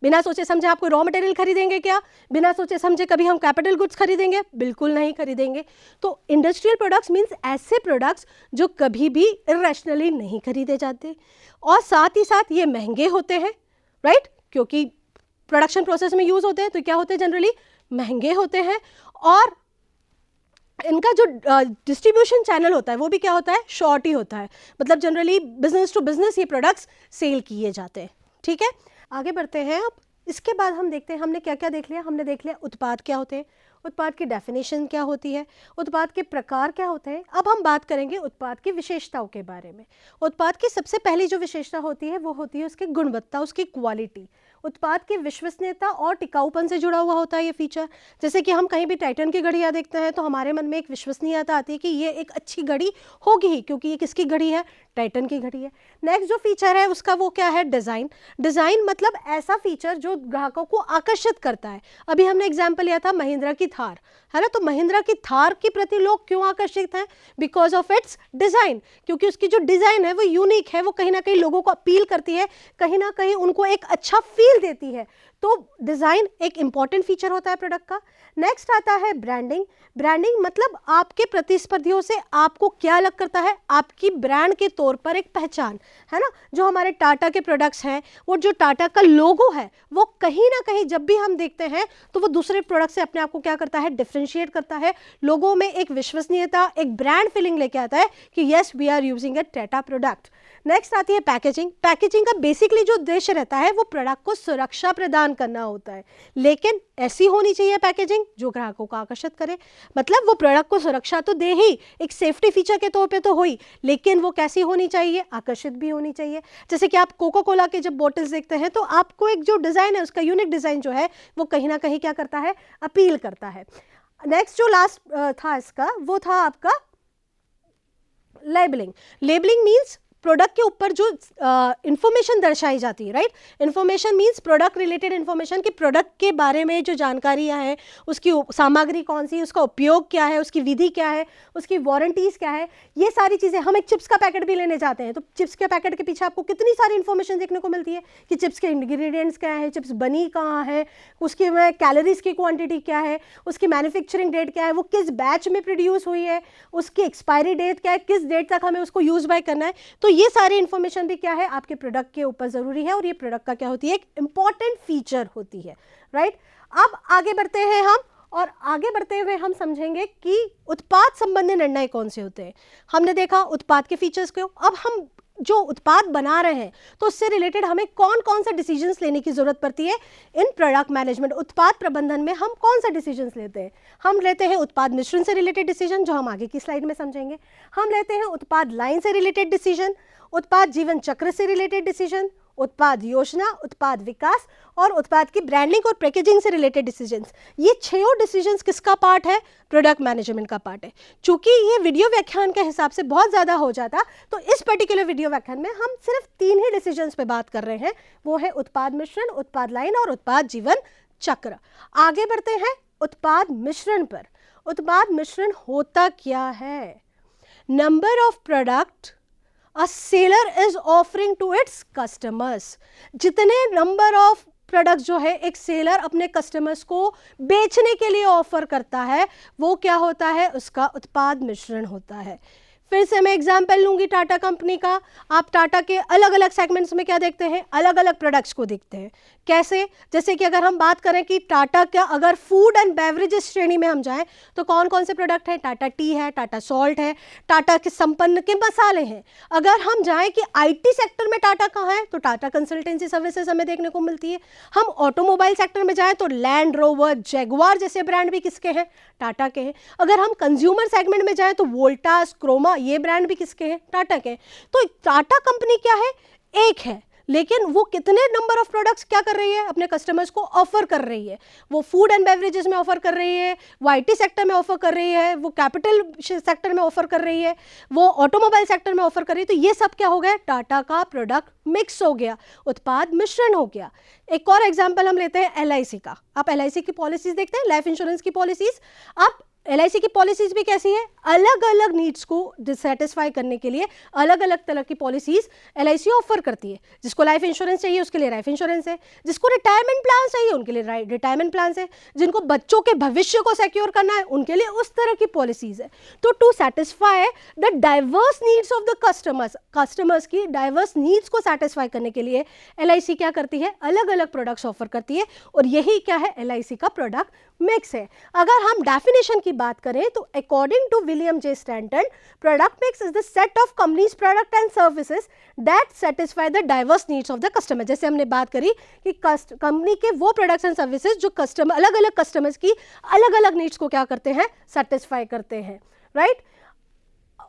बिना सोचे समझे आप कोई रॉ मटेरियल खरीदेंगे क्या, बिना सोचे समझे कभी हम कैपिटल गुड्स खरीदेंगे, बिल्कुल नहीं खरीदेंगे। तो इंडस्ट्रियल प्रोडक्ट्स मींस ऐसे प्रोडक्ट्स जो कभी भी इरैशनली नहीं खरीदे जाते, और साथ ही साथ ये महंगे होते हैं, राइट, क्योंकि प्रोडक्शन प्रोसेस में यूज होते हैं तो क्या होते हैं, जनरली महंगे होते हैं, और इनका जो डिस्ट्रीब्यूशन चैनल होता है वो भी क्या होता है, शॉर्ट ही होता है। मतलब जनरली बिजनेस टू बिजनेस ये प्रोडक्ट्स सेल किए जाते हैं। ठीक है, आगे बढ़ते हैं। अब इसके बाद हम देखते हैं हमने क्या क्या देख लिया। हमने देख लिया उत्पाद क्या होते हैं, उत्पाद की डेफिनेशन क्या होती है, उत्पाद के प्रकार क्या होते हैं। अब हम बात करेंगे उत्पाद की विशेषताओं के बारे में। उत्पाद की सबसे पहली जो विशेषता होती है वो होती है उसकी गुणवत्ता, उसकी क्वालिटी। उत्पाद की विश्वसनीयता और टिकाऊपन से जुड़ा हुआ होता है ये फीचर। जैसे कि हम कहीं भी टाइटन की घड़ियाँ देखते हैं तो हमारे मन में एक विश्वसनीयता आती है कि ये एक अच्छी घड़ी होगी ही, क्योंकि ये किसकी घड़ी है, टाइटन की घड़ी है। नेक्स्ट जो फीचर है उसका वो क्या है, डिज़ाइन। डिज़ाइन मतलब ऐसा फीचर जो ग्राहकों को आकर्षित करता है। अभी हमने एग्जाम्पल लिया था महिंद्रा की थार, है ना, तो महिंद्रा की थार के प्रति लोग क्यों आकर्षित हैं, बिकॉज ऑफ इट्स डिज़ाइन, क्योंकि उसकी जो डिज़ाइन है वो यूनिक है, वो कहीं ना कहीं लोगों को अपील करती है, कहीं ना कहीं उनको एक अच्छा फील देती है। तो डिज़ाइन एक इंपॉर्टेंट फीचर होता है प्रोडक्ट का। नेक्स्ट आता है ब्रांडिंग। ब्रांडिंग मतलब आपके प्रतिस्पर्धियों से आपको क्या अलग करता है, आपकी ब्रांड के तौर पर एक पहचान, है ना। जो हमारे टाटा के प्रोडक्ट्स हैं, वो जो टाटा का लोगो है वो कहीं ना कहीं जब भी हम देखते हैं तो वो दूसरे प्रोडक्ट से अपने आप को क्या करता है, डिफ्रेंशिएट करता है। लोगों में एक विश्वसनीयता, एक ब्रांड फीलिंग लेके आता है कि yes we are using a Tata product. Next आती है पैकेजिंग। पैकेजिंग का बेसिकली जो उद्देश्य रहता है वो प्रोडक्ट को सुरक्षा प्रदान करना होता है, लेकिन ऐसी होनी चाहिए पैकेजिंग जो ग्राहकों को आकर्षित करे। मतलब वो प्रोडक्ट को सुरक्षा तो दे ही, एक सेफ्टी फीचर के तौर पे तो हो ही, लेकिन वो कैसी होनी चाहिए, आकर्षित भी होनी चाहिए। जैसे कि आप कोका कोला के जब बॉटल्स देखते हैं तो आपको एक जो डिज़ाइन है उसका यूनिक डिज़ाइन जो है वो कहीं ना कहीं क्या करता है, अपील करता है। नेक्स्ट जो लास्ट था इसका वो था आपका लेबलिंग। लेबलिंग मीन्स प्रोडक्ट के ऊपर जो इंफॉर्मेशन दर्शाई जाती है, right. Information means product related information, कि प्रोडक्ट के बारे में जो जानकारियां हैं, उसकी सामग्री कौन सी है, उसका उपयोग क्या है, उसकी विधि क्या है, उसकी वारंटीज क्या है, ये सारी चीज़ें। हम एक चिप्स का पैकेट भी लेने जाते हैं तो चिप्स के पैकेट के पीछे आपको कितनी सारी इंफॉर्मेशन देखने को मिलती है कि चिप्स के इंग्रेडिएंट्स क्या है, चिप्स बनी कहाँ है, उसकी में कैलोरीज की क्वांटिटी क्या है, उसकी मैन्युफैक्चरिंग डेट क्या है, वो किस बैच में प्रोड्यूस हुई है, उसकी एक्सपायरी डेट क्या है, किस डेट तक हमें उसको यूज बाय करना है। तो ये सारी इंफॉर्मेशन भी क्या है, आपके प्रोडक्ट के ऊपर जरूरी है, और ये प्रोडक्ट का क्या होती है, एक इंपॉर्टेंट फीचर होती है, राइट। अब आगे बढ़ते हैं हम, और आगे बढ़ते हुए हम समझेंगे कि उत्पाद संबंधी निर्णय कौन से होते हैं। हमने देखा उत्पाद के फीचर्स को। अब हम जो उत्पाद बना रहे हैं तो उससे रिलेटेड हमें कौन कौन सा डिसीजंस लेने की जरूरत पड़ती है इन प्रोडक्ट मैनेजमेंट। उत्पाद प्रबंधन में हम कौन सा डिसीजंस लेते हैं, हम लेते हैं उत्पाद मिश्रण से रिलेटेड डिसीजन, जो हम आगे की स्लाइड में समझेंगे। हम लेते हैं उत्पाद लाइन से रिलेटेड डिसीजन, उत्पाद जीवन चक्र से रिलेटेड डिसीजन, उत्पाद योजना, उत्पाद विकास, और उत्पाद की ब्रांडिंग और पैकेजिंग से रिलेटेड डिसीजंस। ये छह डिसीजंस किसका पार्ट है, प्रोडक्ट मैनेजमेंट का पार्ट है। चूंकि ये वीडियो व्याख्यान के हिसाब से बहुत ज़्यादा हो जाता, तो इस पर्टिकुलर वीडियो व्याख्यान में हम सिर्फ 3 ही डिसीजंस पे बात कर रहे हैं, वो है उत्पाद मिश्रण, उत्पाद लाइन और उत्पाद जीवन चक्र। आगे बढ़ते हैं उत्पाद मिश्रण पर। उत्पाद मिश्रण होता क्या है, number of product a seller is offering to its customers। जितने नंबर ऑफ प्रोडक्ट जो है एक सेलर अपने कस्टमर्स को बेचने के लिए ऑफर करता है, वो क्या होता है, उसका उत्पाद मिश्रण होता है। फिर से मैं एग्जांपल लूंगी टाटा कंपनी का। आप टाटा के अलग अलग सेगमेंट्स में क्या देखते हैं, अलग अलग प्रोडक्ट्स को देखते हैं। कैसे, जैसे कि अगर हम बात करें कि टाटा का अगर फूड एंड बेवरेजेस श्रेणी में हम जाएं तो कौन कौन से प्रोडक्ट हैं, टाटा टी है, टाटा सॉल्ट है, टाटा के संपन्न के मसाले हैं। अगर हम जाएं कि आईटी सेक्टर में टाटा कहाँ है, तो टाटा कंसल्टेंसी सर्विसेज हमें देखने को मिलती है। हम ऑटोमोबाइल सेक्टर में जाएं तो लैंड रोवर, जैगुआर जैसे ब्रांड भी किसके हैं, टाटा के हैं। अगर हम कंज्यूमर सेगमेंट में जाएं तो वोल्टास, क्रोमा, ये ब्रांड भी किसके हैं, टाटा के हैं। तो टाटा कंपनी क्या है, एक है, लेकिन वो कितने नंबर ऑफ प्रोडक्ट्स क्या कर रही है, अपने कस्टमर्स को ऑफर कर रही है। वो फूड एंड बेवरेजेस में ऑफर कर रही है, वो आईटी सेक्टर में ऑफर कर रही है, वो कैपिटल सेक्टर में ऑफर कर रही है, वो ऑटोमोबाइल सेक्टर में ऑफर कर रही है। तो ये सब क्या हो गया, टाटा का प्रोडक्ट मिक्स हो गया, उत्पाद मिश्रण हो गया। एक और एग्जाम्पल हम लेते हैं एलआईसी का। आप एलआईसी की पॉलिसीज देखते हैं, लाइफ इंश्योरेंस की पॉलिसीज। आप LIC की पॉलिसीज भी कैसी है, अलग अलग नीड्स को डिससेटिस्फाई करने के लिए अलग अलग तरह की पॉलिसीज LIC ऑफर करती है। जिसको लाइफ इंश्योरेंस चाहिए उसके लिए लाइफ इंश्योरेंस है, जिसको रिटायरमेंट प्लान चाहिए उनके लिए रिटायरमेंट प्लान है, जिनको बच्चों के भविष्य को सिक्योर करना है उनके लिए उस तरह की पॉलिसीज है। तो to satisfy the diverse needs of the customers की डाइवर्स नीड्स को सेटिस्फाई करने के लिए LIC क्या करती है, अलग अलग प्रोडक्ट्स ऑफर करती है, और यही क्या है, LIC का प्रोडक्ट मिक्स है। अगर हम डेफिनेशन की बात करें तो according to William J Stanton, product mix is the set of companies product and services that satisfy the diverse needs of the customer. जैसे हमने बात करी कि कंपनी के वो प्रोडक्ट्स एंड सर्विसेज जो कस्टमर अलग अलग कस्टमर्स की अलग अलग नीड्स को क्या करते हैं, सेटिस्फाई करते हैं, राइट।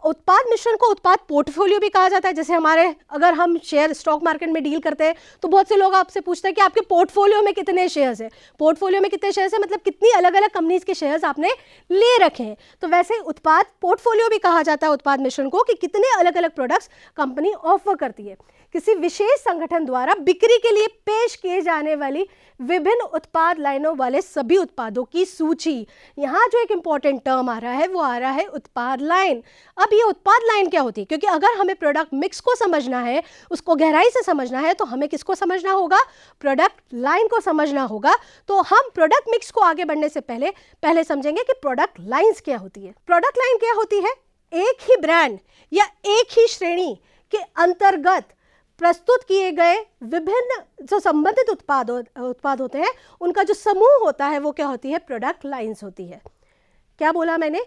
उत्पाद मिश्रण को उत्पाद पोर्टफोलियो भी कहा जाता है। जैसे हमारे अगर हम शेयर स्टॉक मार्केट में डील करते हैं तो बहुत से लोग आपसे पूछते हैं कि आपके पोर्टफोलियो में कितने शेयर्स हैं, पोर्टफोलियो में कितने शेयर्स हैं, मतलब कितनी अलग अलग कंपनीज के शेयर्स आपने ले रखे हैं। तो वैसे उत्पाद पोर्टफोलियो भी कहा जाता है उत्पाद मिश्रण को, कि कितने अलग अलग प्रोडक्ट्स कंपनी ऑफर करती है। किसी विशेष संगठन द्वारा बिक्री के लिए पेश किए जाने वाली विभिन्न उत्पाद लाइनों वाले सभी उत्पादों की सूची। यहाँ जो एक इंपॉर्टेंट टर्म आ रहा है वो आ रहा है उत्पाद लाइन। अब ये उत्पाद लाइन क्या होती है, क्योंकि अगर हमें प्रोडक्ट मिक्स को समझना है, उसको गहराई से समझना है, तो हमें किसको समझना होगा, प्रोडक्ट लाइन को समझना होगा। तो हम प्रोडक्ट मिक्स को आगे बढ़ने से पहले समझेंगे कि प्रोडक्ट लाइन्स क्या होती है। प्रोडक्ट लाइन क्या होती है, एक ही ब्रांड या एक ही श्रेणी के अंतर्गत प्रस्तुत किए गए विभिन्न जो संबंधित उत्पाद होते हैं उनका जो समूह होता है वो क्या होती है, प्रोडक्ट लाइंस होती है। क्या बोला मैंने,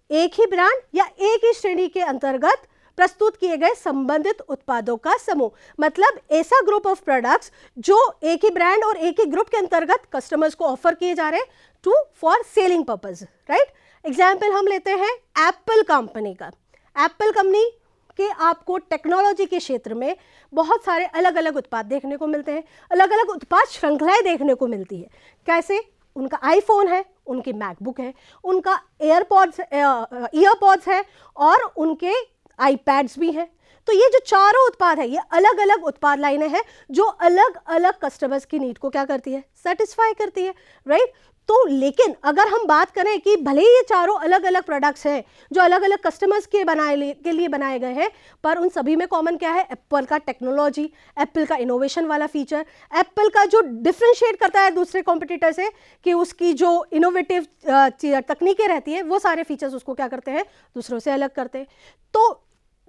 एक ही ब्रांड या एक ही श्रेणी के अंतर्गत प्रस्तुत किए गए संबंधित उत्पादों का समूह, मतलब ऐसा ग्रुप ऑफ प्रोडक्ट्स जो एक ही ब्रांड और एक ही ग्रुप के अंतर्गत कस्टमर्स को ऑफर किए जा रहे हैं to for selling purpose, right. Example हम लेते हैं एप्पल कंपनी का। एप्पल कंपनी कि आपको टेक्नोलॉजी के क्षेत्र में बहुत सारे अलग अलग उत्पाद देखने को मिलते हैं, अलग अलग उत्पाद श्रृंखलाएं देखने को मिलती है। कैसे, उनका आईफोन है, उनकी मैकबुक है, उनका ईयरपॉड्स है और उनके आईपैड्स भी हैं। तो ये जो चारों उत्पाद है ये अलग अलग उत्पाद लाइनें हैं जो अलग अलग कस्टमर्स की नीड को क्या करती है, सेटिस्फाई करती है, राइट। तो लेकिन अगर हम बात करें कि भले ही ये चारों अलग अलग प्रोडक्ट्स हैं जो अलग अलग कस्टमर्स के लिए बनाए गए हैं, पर उन सभी में कॉमन क्या है, एप्पल का टेक्नोलॉजी, एप्पल का इनोवेशन वाला फीचर, एप्पल का जो डिफ्रेंशिएट करता है दूसरे कॉम्पिटिटर से कि उसकी जो इनोवेटिव तकनीकें रहती हैं वो सारे फीचर्स उसको क्या करते हैं, दूसरों से अलग करते हैं। तो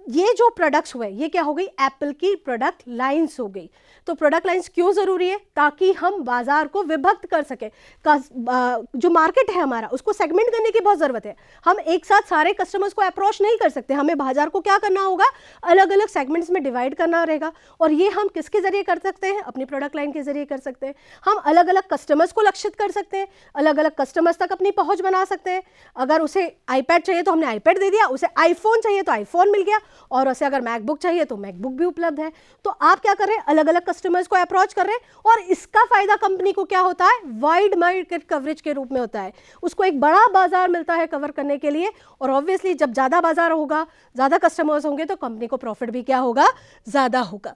ये जो प्रोडक्ट्स हुए ये क्या हो गई, एप्पल की प्रोडक्ट लाइंस हो गई। तो प्रोडक्ट लाइंस क्यों ज़रूरी है, ताकि हम बाजार को विभक्त कर सके। जो मार्केट है हमारा उसको सेगमेंट करने की बहुत ज़रूरत है। हम एक साथ सारे कस्टमर्स को अप्रोच नहीं कर सकते, हमें बाजार को क्या करना होगा, अलग अलग सेगमेंट्स में डिवाइड करना रहेगा। और ये हम किसके ज़रिए कर सकते हैं, अपनी प्रोडक्ट लाइन के ज़रिए कर सकते हैं। हम अलग अलग कस्टमर्स को लक्षित कर सकते हैं, अलग अलग कस्टमर्स तक अपनी पहुँच बना सकते हैं। अगर उसे आईपैड चाहिए तो हमने आईपैड दे दिया, उसे आईफोन चाहिए तो आईफोन मिल गया, और उसे अगर मैकबुक चाहिए तो मैकबुक भी उपलब्ध है। तो आप क्या कर रहे हैं, अलग अलग कस्टमर्स को अप्रोच कर रहे हैं, और इसका फायदा कंपनी को क्या होता है, वाइड मार्केट कवरेज के रूप में होता है। उसको एक बड़ा बाजार मिलता है कवर करने के लिए, और ऑब्वियसली जब ज़्यादा बाजार होगा, ज़्यादा कस्टमर्स होंगे तो कंपनी को प्रॉफिट भी क्या होगा, ज़्यादा होगा।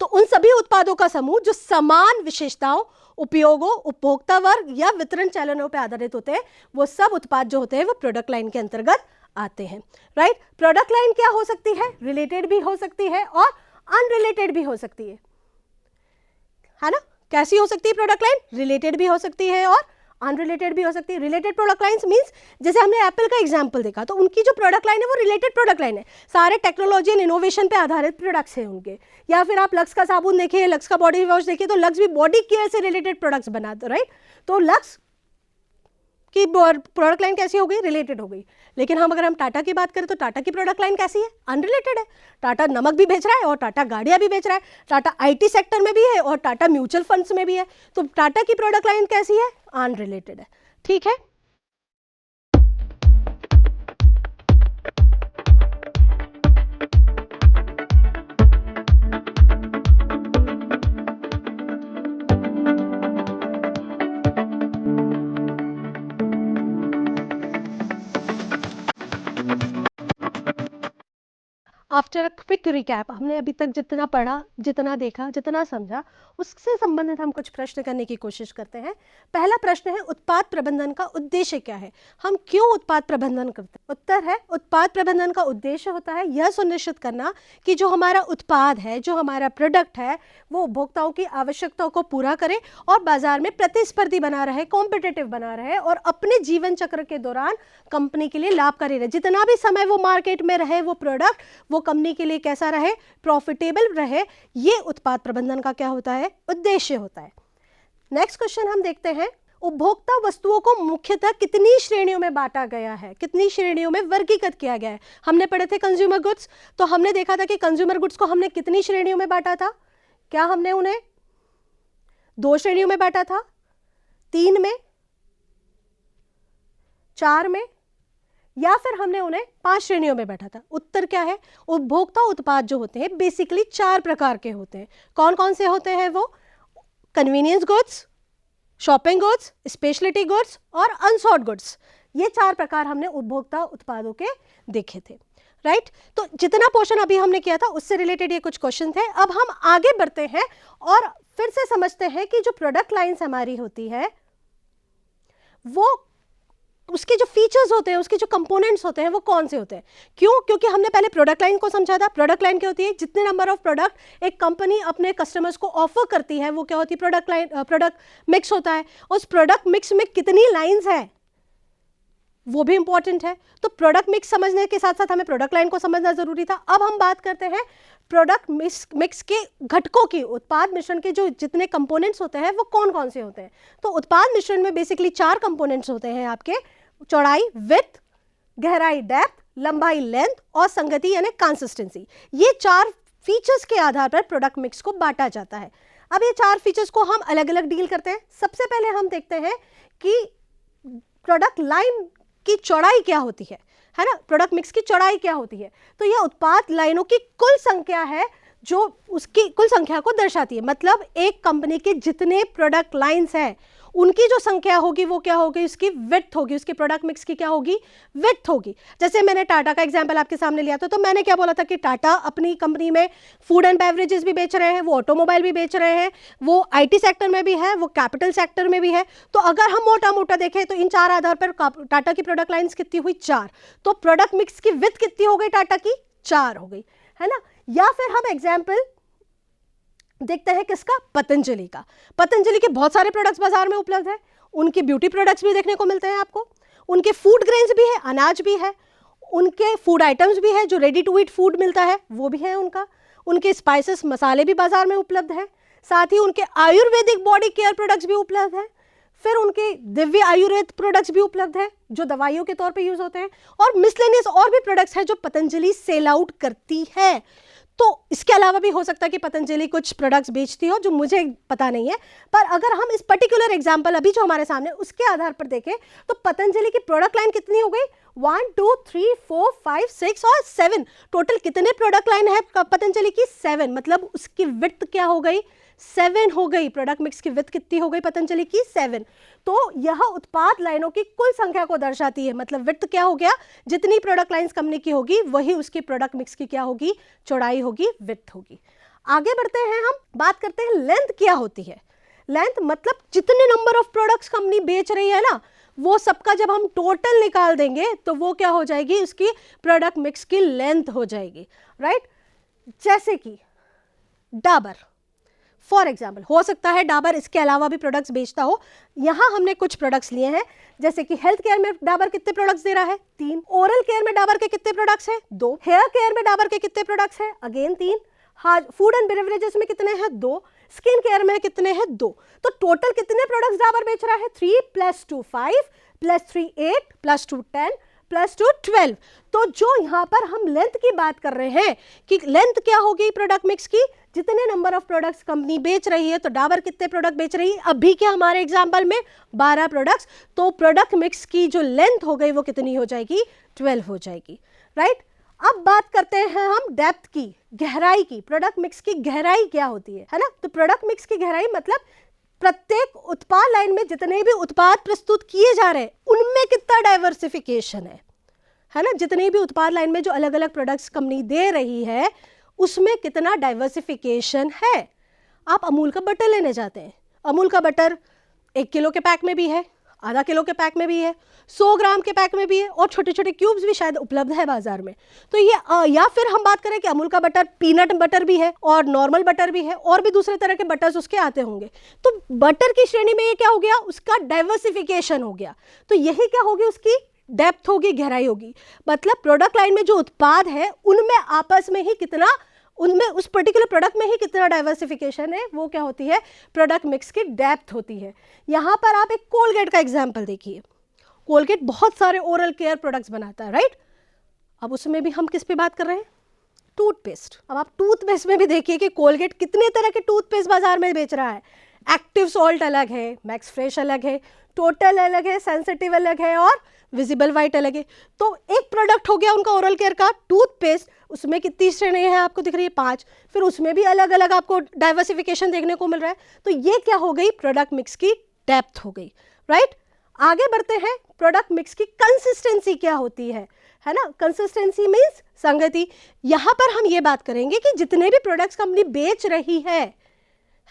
तो उन सभी उत्पादों का समूह जो समान विशेषताओं, उपयोगों, उपभोक्ता वर्ग या वितरण चैनलों पर आधारित होते हैं, वो सब उत्पाद जो होते हैं वो प्रोडक्ट लाइन के अंतर्गत आते हैं, राइट। प्रोडक्ट लाइन क्या हो सकती है, रिलेटेड भी हो सकती है और अनरिलेटेड भी हो सकती है ना। कैसी हो सकती है प्रोडक्ट लाइन, रिलेटेड भी हो सकती है और अनरिलेटेड भी हो सकती है। रिलेटेड प्रोडक्ट लाइंस मींस जैसे हमने एप्पल का एग्जांपल देखा तो उनकी जो प्रोडक्ट लाइन है वो रिलेटेड प्रोडक्ट लाइन है, सारे टेक्नोलॉजी एंड इनोवेशन पे आधारित प्रोडक्ट्स हैं उनके। या फिर आप लक्स का साबुन देखिए, लक्स का बॉडी वॉश देखिए, तो लक्स भी बॉडी केयर से रिलेटेड प्रोडक्ट्स बनाते, राइट। तो लक्स की प्रोडक्ट लाइन कैसी हो गई, रिलेटेड हो गई। लेकिन अगर हम टाटा की बात करें तो टाटा की प्रोडक्ट लाइन कैसी है, अनरिलेटेड है। टाटा नमक भी बेच रहा है और टाटा गाड़ियां भी बेच रहा है, टाटा आईटी सेक्टर में भी है और टाटा म्यूचुअल फंड्स में भी है। तो टाटा की प्रोडक्ट लाइन कैसी है, अनरिलेटेड है, ठीक है। आफ्टर अ क्विक रिकैप, हमने अभी तक जितना पढ़ा, जितना देखा, जितना समझा, उससे संबंधित हम कुछ प्रश्न करने की कोशिश करते हैं। पहला प्रश्न है, उत्पाद प्रबंधन का उद्देश्य क्या है? हम क्यों उत्पाद प्रबंधन करते हैं? उत्तर है, उत्पाद प्रबंधन का उद्देश्य होता है यह सुनिश्चित करना कि जो हमारा उत्पाद है, जो हमारा प्रोडक्ट है, वो उपभोक्ताओं की आवश्यकताओं को पूरा करे और बाजार में प्रतिस्पर्धी बना रहे, कॉम्पिटिटिव बना रहे और अपने जीवन चक्र के दौरान कंपनी के लिए लाभकारी रहे। जितना भी समय वो मार्केट में रहे, वो प्रोडक्ट वो कंपनी के लिए कैसा रहे, प्रॉफिटेबल रहे। ये उत्पाद प्रबंधन का क्या होता है, उद्देश्य होता है। नेक्स्ट क्वेश्चन हम देखते हैं, उपभोक्ता वस्तुओं को मुख्यतः कितनी श्रेणियों में बांटा गया है, कितनी श्रेणियों में वर्गीकृत किया गया है? हमने पढ़े थे कंज्यूमर गुड्स, तो हमने देखा था कि कंज्यूमर गुड्स को हमने कितनी श्रेणियों में बांटा था? क्या हमने उन्हें 2 श्रेणियों में बांटा था, 3 में, 4 में, या फिर हमने उन्हें 5 श्रेणियों में बांटा था? उत्तर क्या है, उपभोक्ता उत्पाद जो होते हैं बेसिकली 4 प्रकार के होते हैं। कौन कौन से होते हैं वो? Convenience goods, shopping goods, speciality goods और अनसॉर्ट गुड्स। ये 4 प्रकार हमने उपभोक्ता उत्पादों के देखे थे, राइट? तो जितना पोर्शन अभी हमने किया था उससे रिलेटेड ये कुछ क्वेश्चन थे। अब हम आगे बढ़ते हैं और फिर से समझते हैं कि जो प्रोडक्ट लाइन्स हमारी होती है, वो उसके जो फीचर्स होते हैं, उसके जो कंपोनेंट्स होते हैं, वो कौन से होते हैं। क्यों? क्योंकि हमने पहले प्रोडक्ट लाइन को समझा था। प्रोडक्ट लाइन क्या होती है? जितने नंबर ऑफ प्रोडक्ट एक कंपनी अपने कस्टमर्स को ऑफर करती है, वो क्या होती है? प्रोडक्ट लाइन, प्रोडक्ट मिक्स होता है। उस प्रोडक्ट मिक्स में कितनी लाइन्स हैं, वो भी इंपॉर्टेंट है। तो प्रोडक्ट मिक्स समझने के साथ साथ हमें प्रोडक्ट लाइन को समझना जरूरी था। अब हम बात करते हैं प्रोडक्ट मिक्स के घटकों की, उत्पाद मिश्रण के जो जितने कंपोनेंट्स होते हैं वो कौन कौन से होते हैं। तो उत्पाद मिश्रण में बेसिकली 4 कंपोनेंट्स होते हैं आपके, चौड़ाई विड्थ, गहराई डेप्थ, लंबाई लेंथ और संगति यानी कंसिस्टेंसी। ये 4 फीचर्स के आधार पर प्रोडक्ट मिक्स को बांटा जाता है। अब ये 4 फीचर्स को हम अलग अलग डील करते हैं। सबसे पहले हम देखते हैं कि प्रोडक्ट लाइन की चौड़ाई क्या होती है ना? प्रोडक्ट मिक्स की चौड़ाई क्या होती है? तो यह उत्पाद लाइनों की कुल संख्या है जो उसकी कुल संख्या को दर्शाती है। मतलब एक कंपनी के जितने प्रोडक्ट लाइन्स हैं उनकी जो संख्या होगी वो क्या होगी? उसकी विड्थ होगी, उसके प्रोडक्ट मिक्स की क्या होगी? विड्थ होगी। जैसे मैंने टाटा का एग्जांपल आपके सामने लिया था, तो मैंने क्या बोला था कि टाटा अपनी कंपनी में फूड एंड बेवरेजेस भी बेच रहे हैं, वो ऑटोमोबाइल भी बेच रहे हैं, वो आईटी सेक्टर में भी है, वो कैपिटल सेक्टर में भी है। तो अगर हम मोटा मोटा देखें तो इन 4 आधार पर टाटा की प्रोडक्ट लाइन्स कितनी हुई? 4। तो प्रोडक्ट मिक्स की विड्थ कितनी हो गई टाटा की? 4 हो गई, है ना? या फिर हम एग्जाम्पल देखते हैं किसका? पतंजलि का। पतंजलि के बहुत सारे प्रोडक्ट्स बाजार में उपलब्ध है। उनके ब्यूटी प्रोडक्ट्स भी देखने को मिलते हैं आपको, उनके फूड ग्रेन्स भी है, अनाज भी है, उनके फूड आइटम्स भी है, जो रेडी टू ईट फूड मिलता है वो भी है उनका, उनके स्पाइसेस मसाले भी बाजार में उपलब्ध है, साथ ही उनके आयुर्वेदिक बॉडी केयर प्रोडक्ट्स भी उपलब्ध है, फिर उनके दिव्य आयुर्वेद प्रोडक्ट्स भी उपलब्ध है जो दवाइयों के तौर पे यूज होते हैं, और मिसलेनियस और भी प्रोडक्ट्स हैं जो पतंजलि सेल आउट करती है। तो इसके अलावा भी हो सकता है कि पतंजलि कुछ प्रोडक्ट्स बेचती हो जो मुझे पता नहीं है, पर अगर हम इस पर्टिकुलर एग्जांपल अभी जो हमारे सामने उसके आधार पर देखें तो पतंजलि की प्रोडक्ट लाइन कितनी हो गई? 1 2 3 4 5 6 और 7। टोटल कितने प्रोडक्ट लाइन है पतंजलि की? 7। मतलब उसकी विड्थ क्या हो गई? 7 हो गई। प्रोडक्ट मिक्स की विड्थ कितनी हो गई पतंजलि की? 7। तो यह उत्पाद लाइनों की कुल संख्या को दर्शाती है। मतलब विड्थ क्या हो गया? जितनी प्रोडक्ट लाइन्स कंपनी की होगी वही उसकी प्रोडक्ट मिक्स की क्या होगी? चौड़ाई होगी, विड्थ होगी। आगे बढ़ते हैं, हम बात करते हैं लेंथ क्या होती है। लेंथ मतलब जितने नंबर ऑफ प्रोडक्ट्स कंपनी बेच रही है ना, वो सबका जब हम टोटल निकाल देंगे तो वो क्या हो जाएगी? उसकी प्रोडक्ट मिक्स की लेंथ हो जाएगी, राइट? जैसे कि डाबर फॉर एग्जाम्पल, हो सकता है डाबर इसके अलावा भी प्रोडक्ट्स बेचता हो। यहाँ हमने कुछ प्रोडक्ट्स लिए हैं, जैसे कि हेल्थ केयर में डाबर कितने प्रोडक्ट्स दे रहा है? 3। ओरल केयर में डाबर के कितने प्रोडक्ट्स हैं? 2। हेयर केयर में डाबर के कितने प्रोडक्ट्स हैं? अगेन 3। फूड एंड बेवरेजेस में कितने हैं? 2। स्किन केयर में कितने हैं? 2। तो टोटल कितने प्रोडक्ट्स डाबर बेच रहा है? 3 + 2 5 + 3 8 + 2 10 + 2 12। तो जो यहाँ पर हम लेंथ की बात कर रहे हैं कि लेंथ क्या होगी प्रोडक्ट मिक्स की? जितने नंबर ऑफ प्रोडक्ट्स कंपनी बेच रही है, तो डाबर कितने प्रोडक्ट बेच रही है? अभी के हमारे एग्जांपल में 12 प्रोडक्ट्स। तो प्रोडक्ट मिक्स की जो लेंथ हो गई वो कितनी हो जाएगी? 12 हो जाएगी, राइट? अब बात करते हैं हम डेप्थ की, गहराई की। प्रोडक्ट मिक्स की गहराई क्या होती है ना? तो प्रोडक्ट मिक्स की गहराई मतलब प्रत्येक उत्पाद लाइन में जितने भी उत्पाद प्रस्तुत किए जा रहे हैं उनमें कितना डाइवर्सिफिकेशन है है ना, जितनी भी उत्पाद लाइन में जो अलग अलग प्रोडक्ट्स कंपनी दे रही है उसमें कितना डाइवर्सिफिकेशन है। आप अमूल का बटर लेने जाते हैं, अमूल का बटर 1 किलो के पैक में भी है, आधा किलो के पैक में भी है, 100 ग्राम के पैक में भी है, और छोटे छोटे क्यूब्स भी शायद उपलब्ध है बाजार में। तो ये या फिर हम बात करें कि अमूल का बटर पीनट बटर भी है और नॉर्मल बटर भी है, और भी दूसरे तरह के बटर्स उसके आते होंगे। तो बटर की श्रेणी में ये क्या हो गया, उसका डाइवर्सिफिकेशन हो गया। तो यही क्या होगी, उसकी डेप्थ होगी, गहराई होगी। मतलब प्रोडक्ट लाइन में जो उत्पाद है उनमें आपस में ही कितना, उनमें उस पर्टिकुलर प्रोडक्ट में ही कितना डाइवर्सिफिकेशन है, वो क्या होती है, प्रोडक्ट मिक्स की डेप्थ होती है। यहाँ पर आप एक कोलगेट का एग्जांपल देखिए। कोलगेट बहुत सारे ओरल केयर प्रोडक्ट्स बनाता है, राइट। अब उसमें भी हम किस पे बात कर रहे हैं, टूथपेस्ट। अब आप टूथपेस्ट में भी देखिए कि कोलगेट कितने तरह के टूथपेस्ट बाजार में बेच रहा है। एक्टिव सॉल्ट अलग है, मैक्स फ्रेश अलग है, टोटल अलग है, सेंसिटिव अलग है, और विजिबल वाइट अलग है। तो एक प्रोडक्ट हो गया उनका ओरल केयर का टूथपेस्ट, उसमें कितनी श्रेणी है आपको दिख रही है, 5। फिर उसमें भी अलग अलग आपको डाइवर्सिफिकेशन देखने को मिल रहा है। तो ये क्या हो गई, प्रोडक्ट मिक्स की डेप्थ हो गई, राइट। आगे बढ़ते हैं, प्रोडक्ट मिक्स की कंसिस्टेंसी क्या होती है ना। कंसिस्टेंसी मीन्स संगति। यहां पर हम ये बात करेंगे कि जितने भी प्रोडक्ट्स कंपनी बेच रही है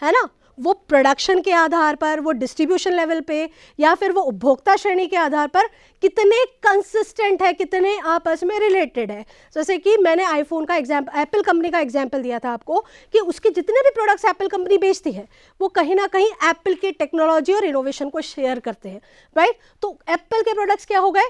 ना, वो प्रोडक्शन के आधार पर, वो डिस्ट्रीब्यूशन लेवल पे, या फिर वो उपभोक्ता श्रेणी के आधार पर कितने कंसिस्टेंट है, कितने आपस में रिलेटेड है। जैसे कि मैंने आईफोन का एग्जाम्पल, एप्पल कंपनी का एग्जाम्पल दिया था आपको कि उसके जितने भी प्रोडक्ट्स एप्पल कंपनी बेचती है वो कहीं ना कहीं एप्पल की टेक्नोलॉजी और इनोवेशन को शेयर करते हैं, राइट। तो एप्पल के प्रोडक्ट्स क्या हो गए,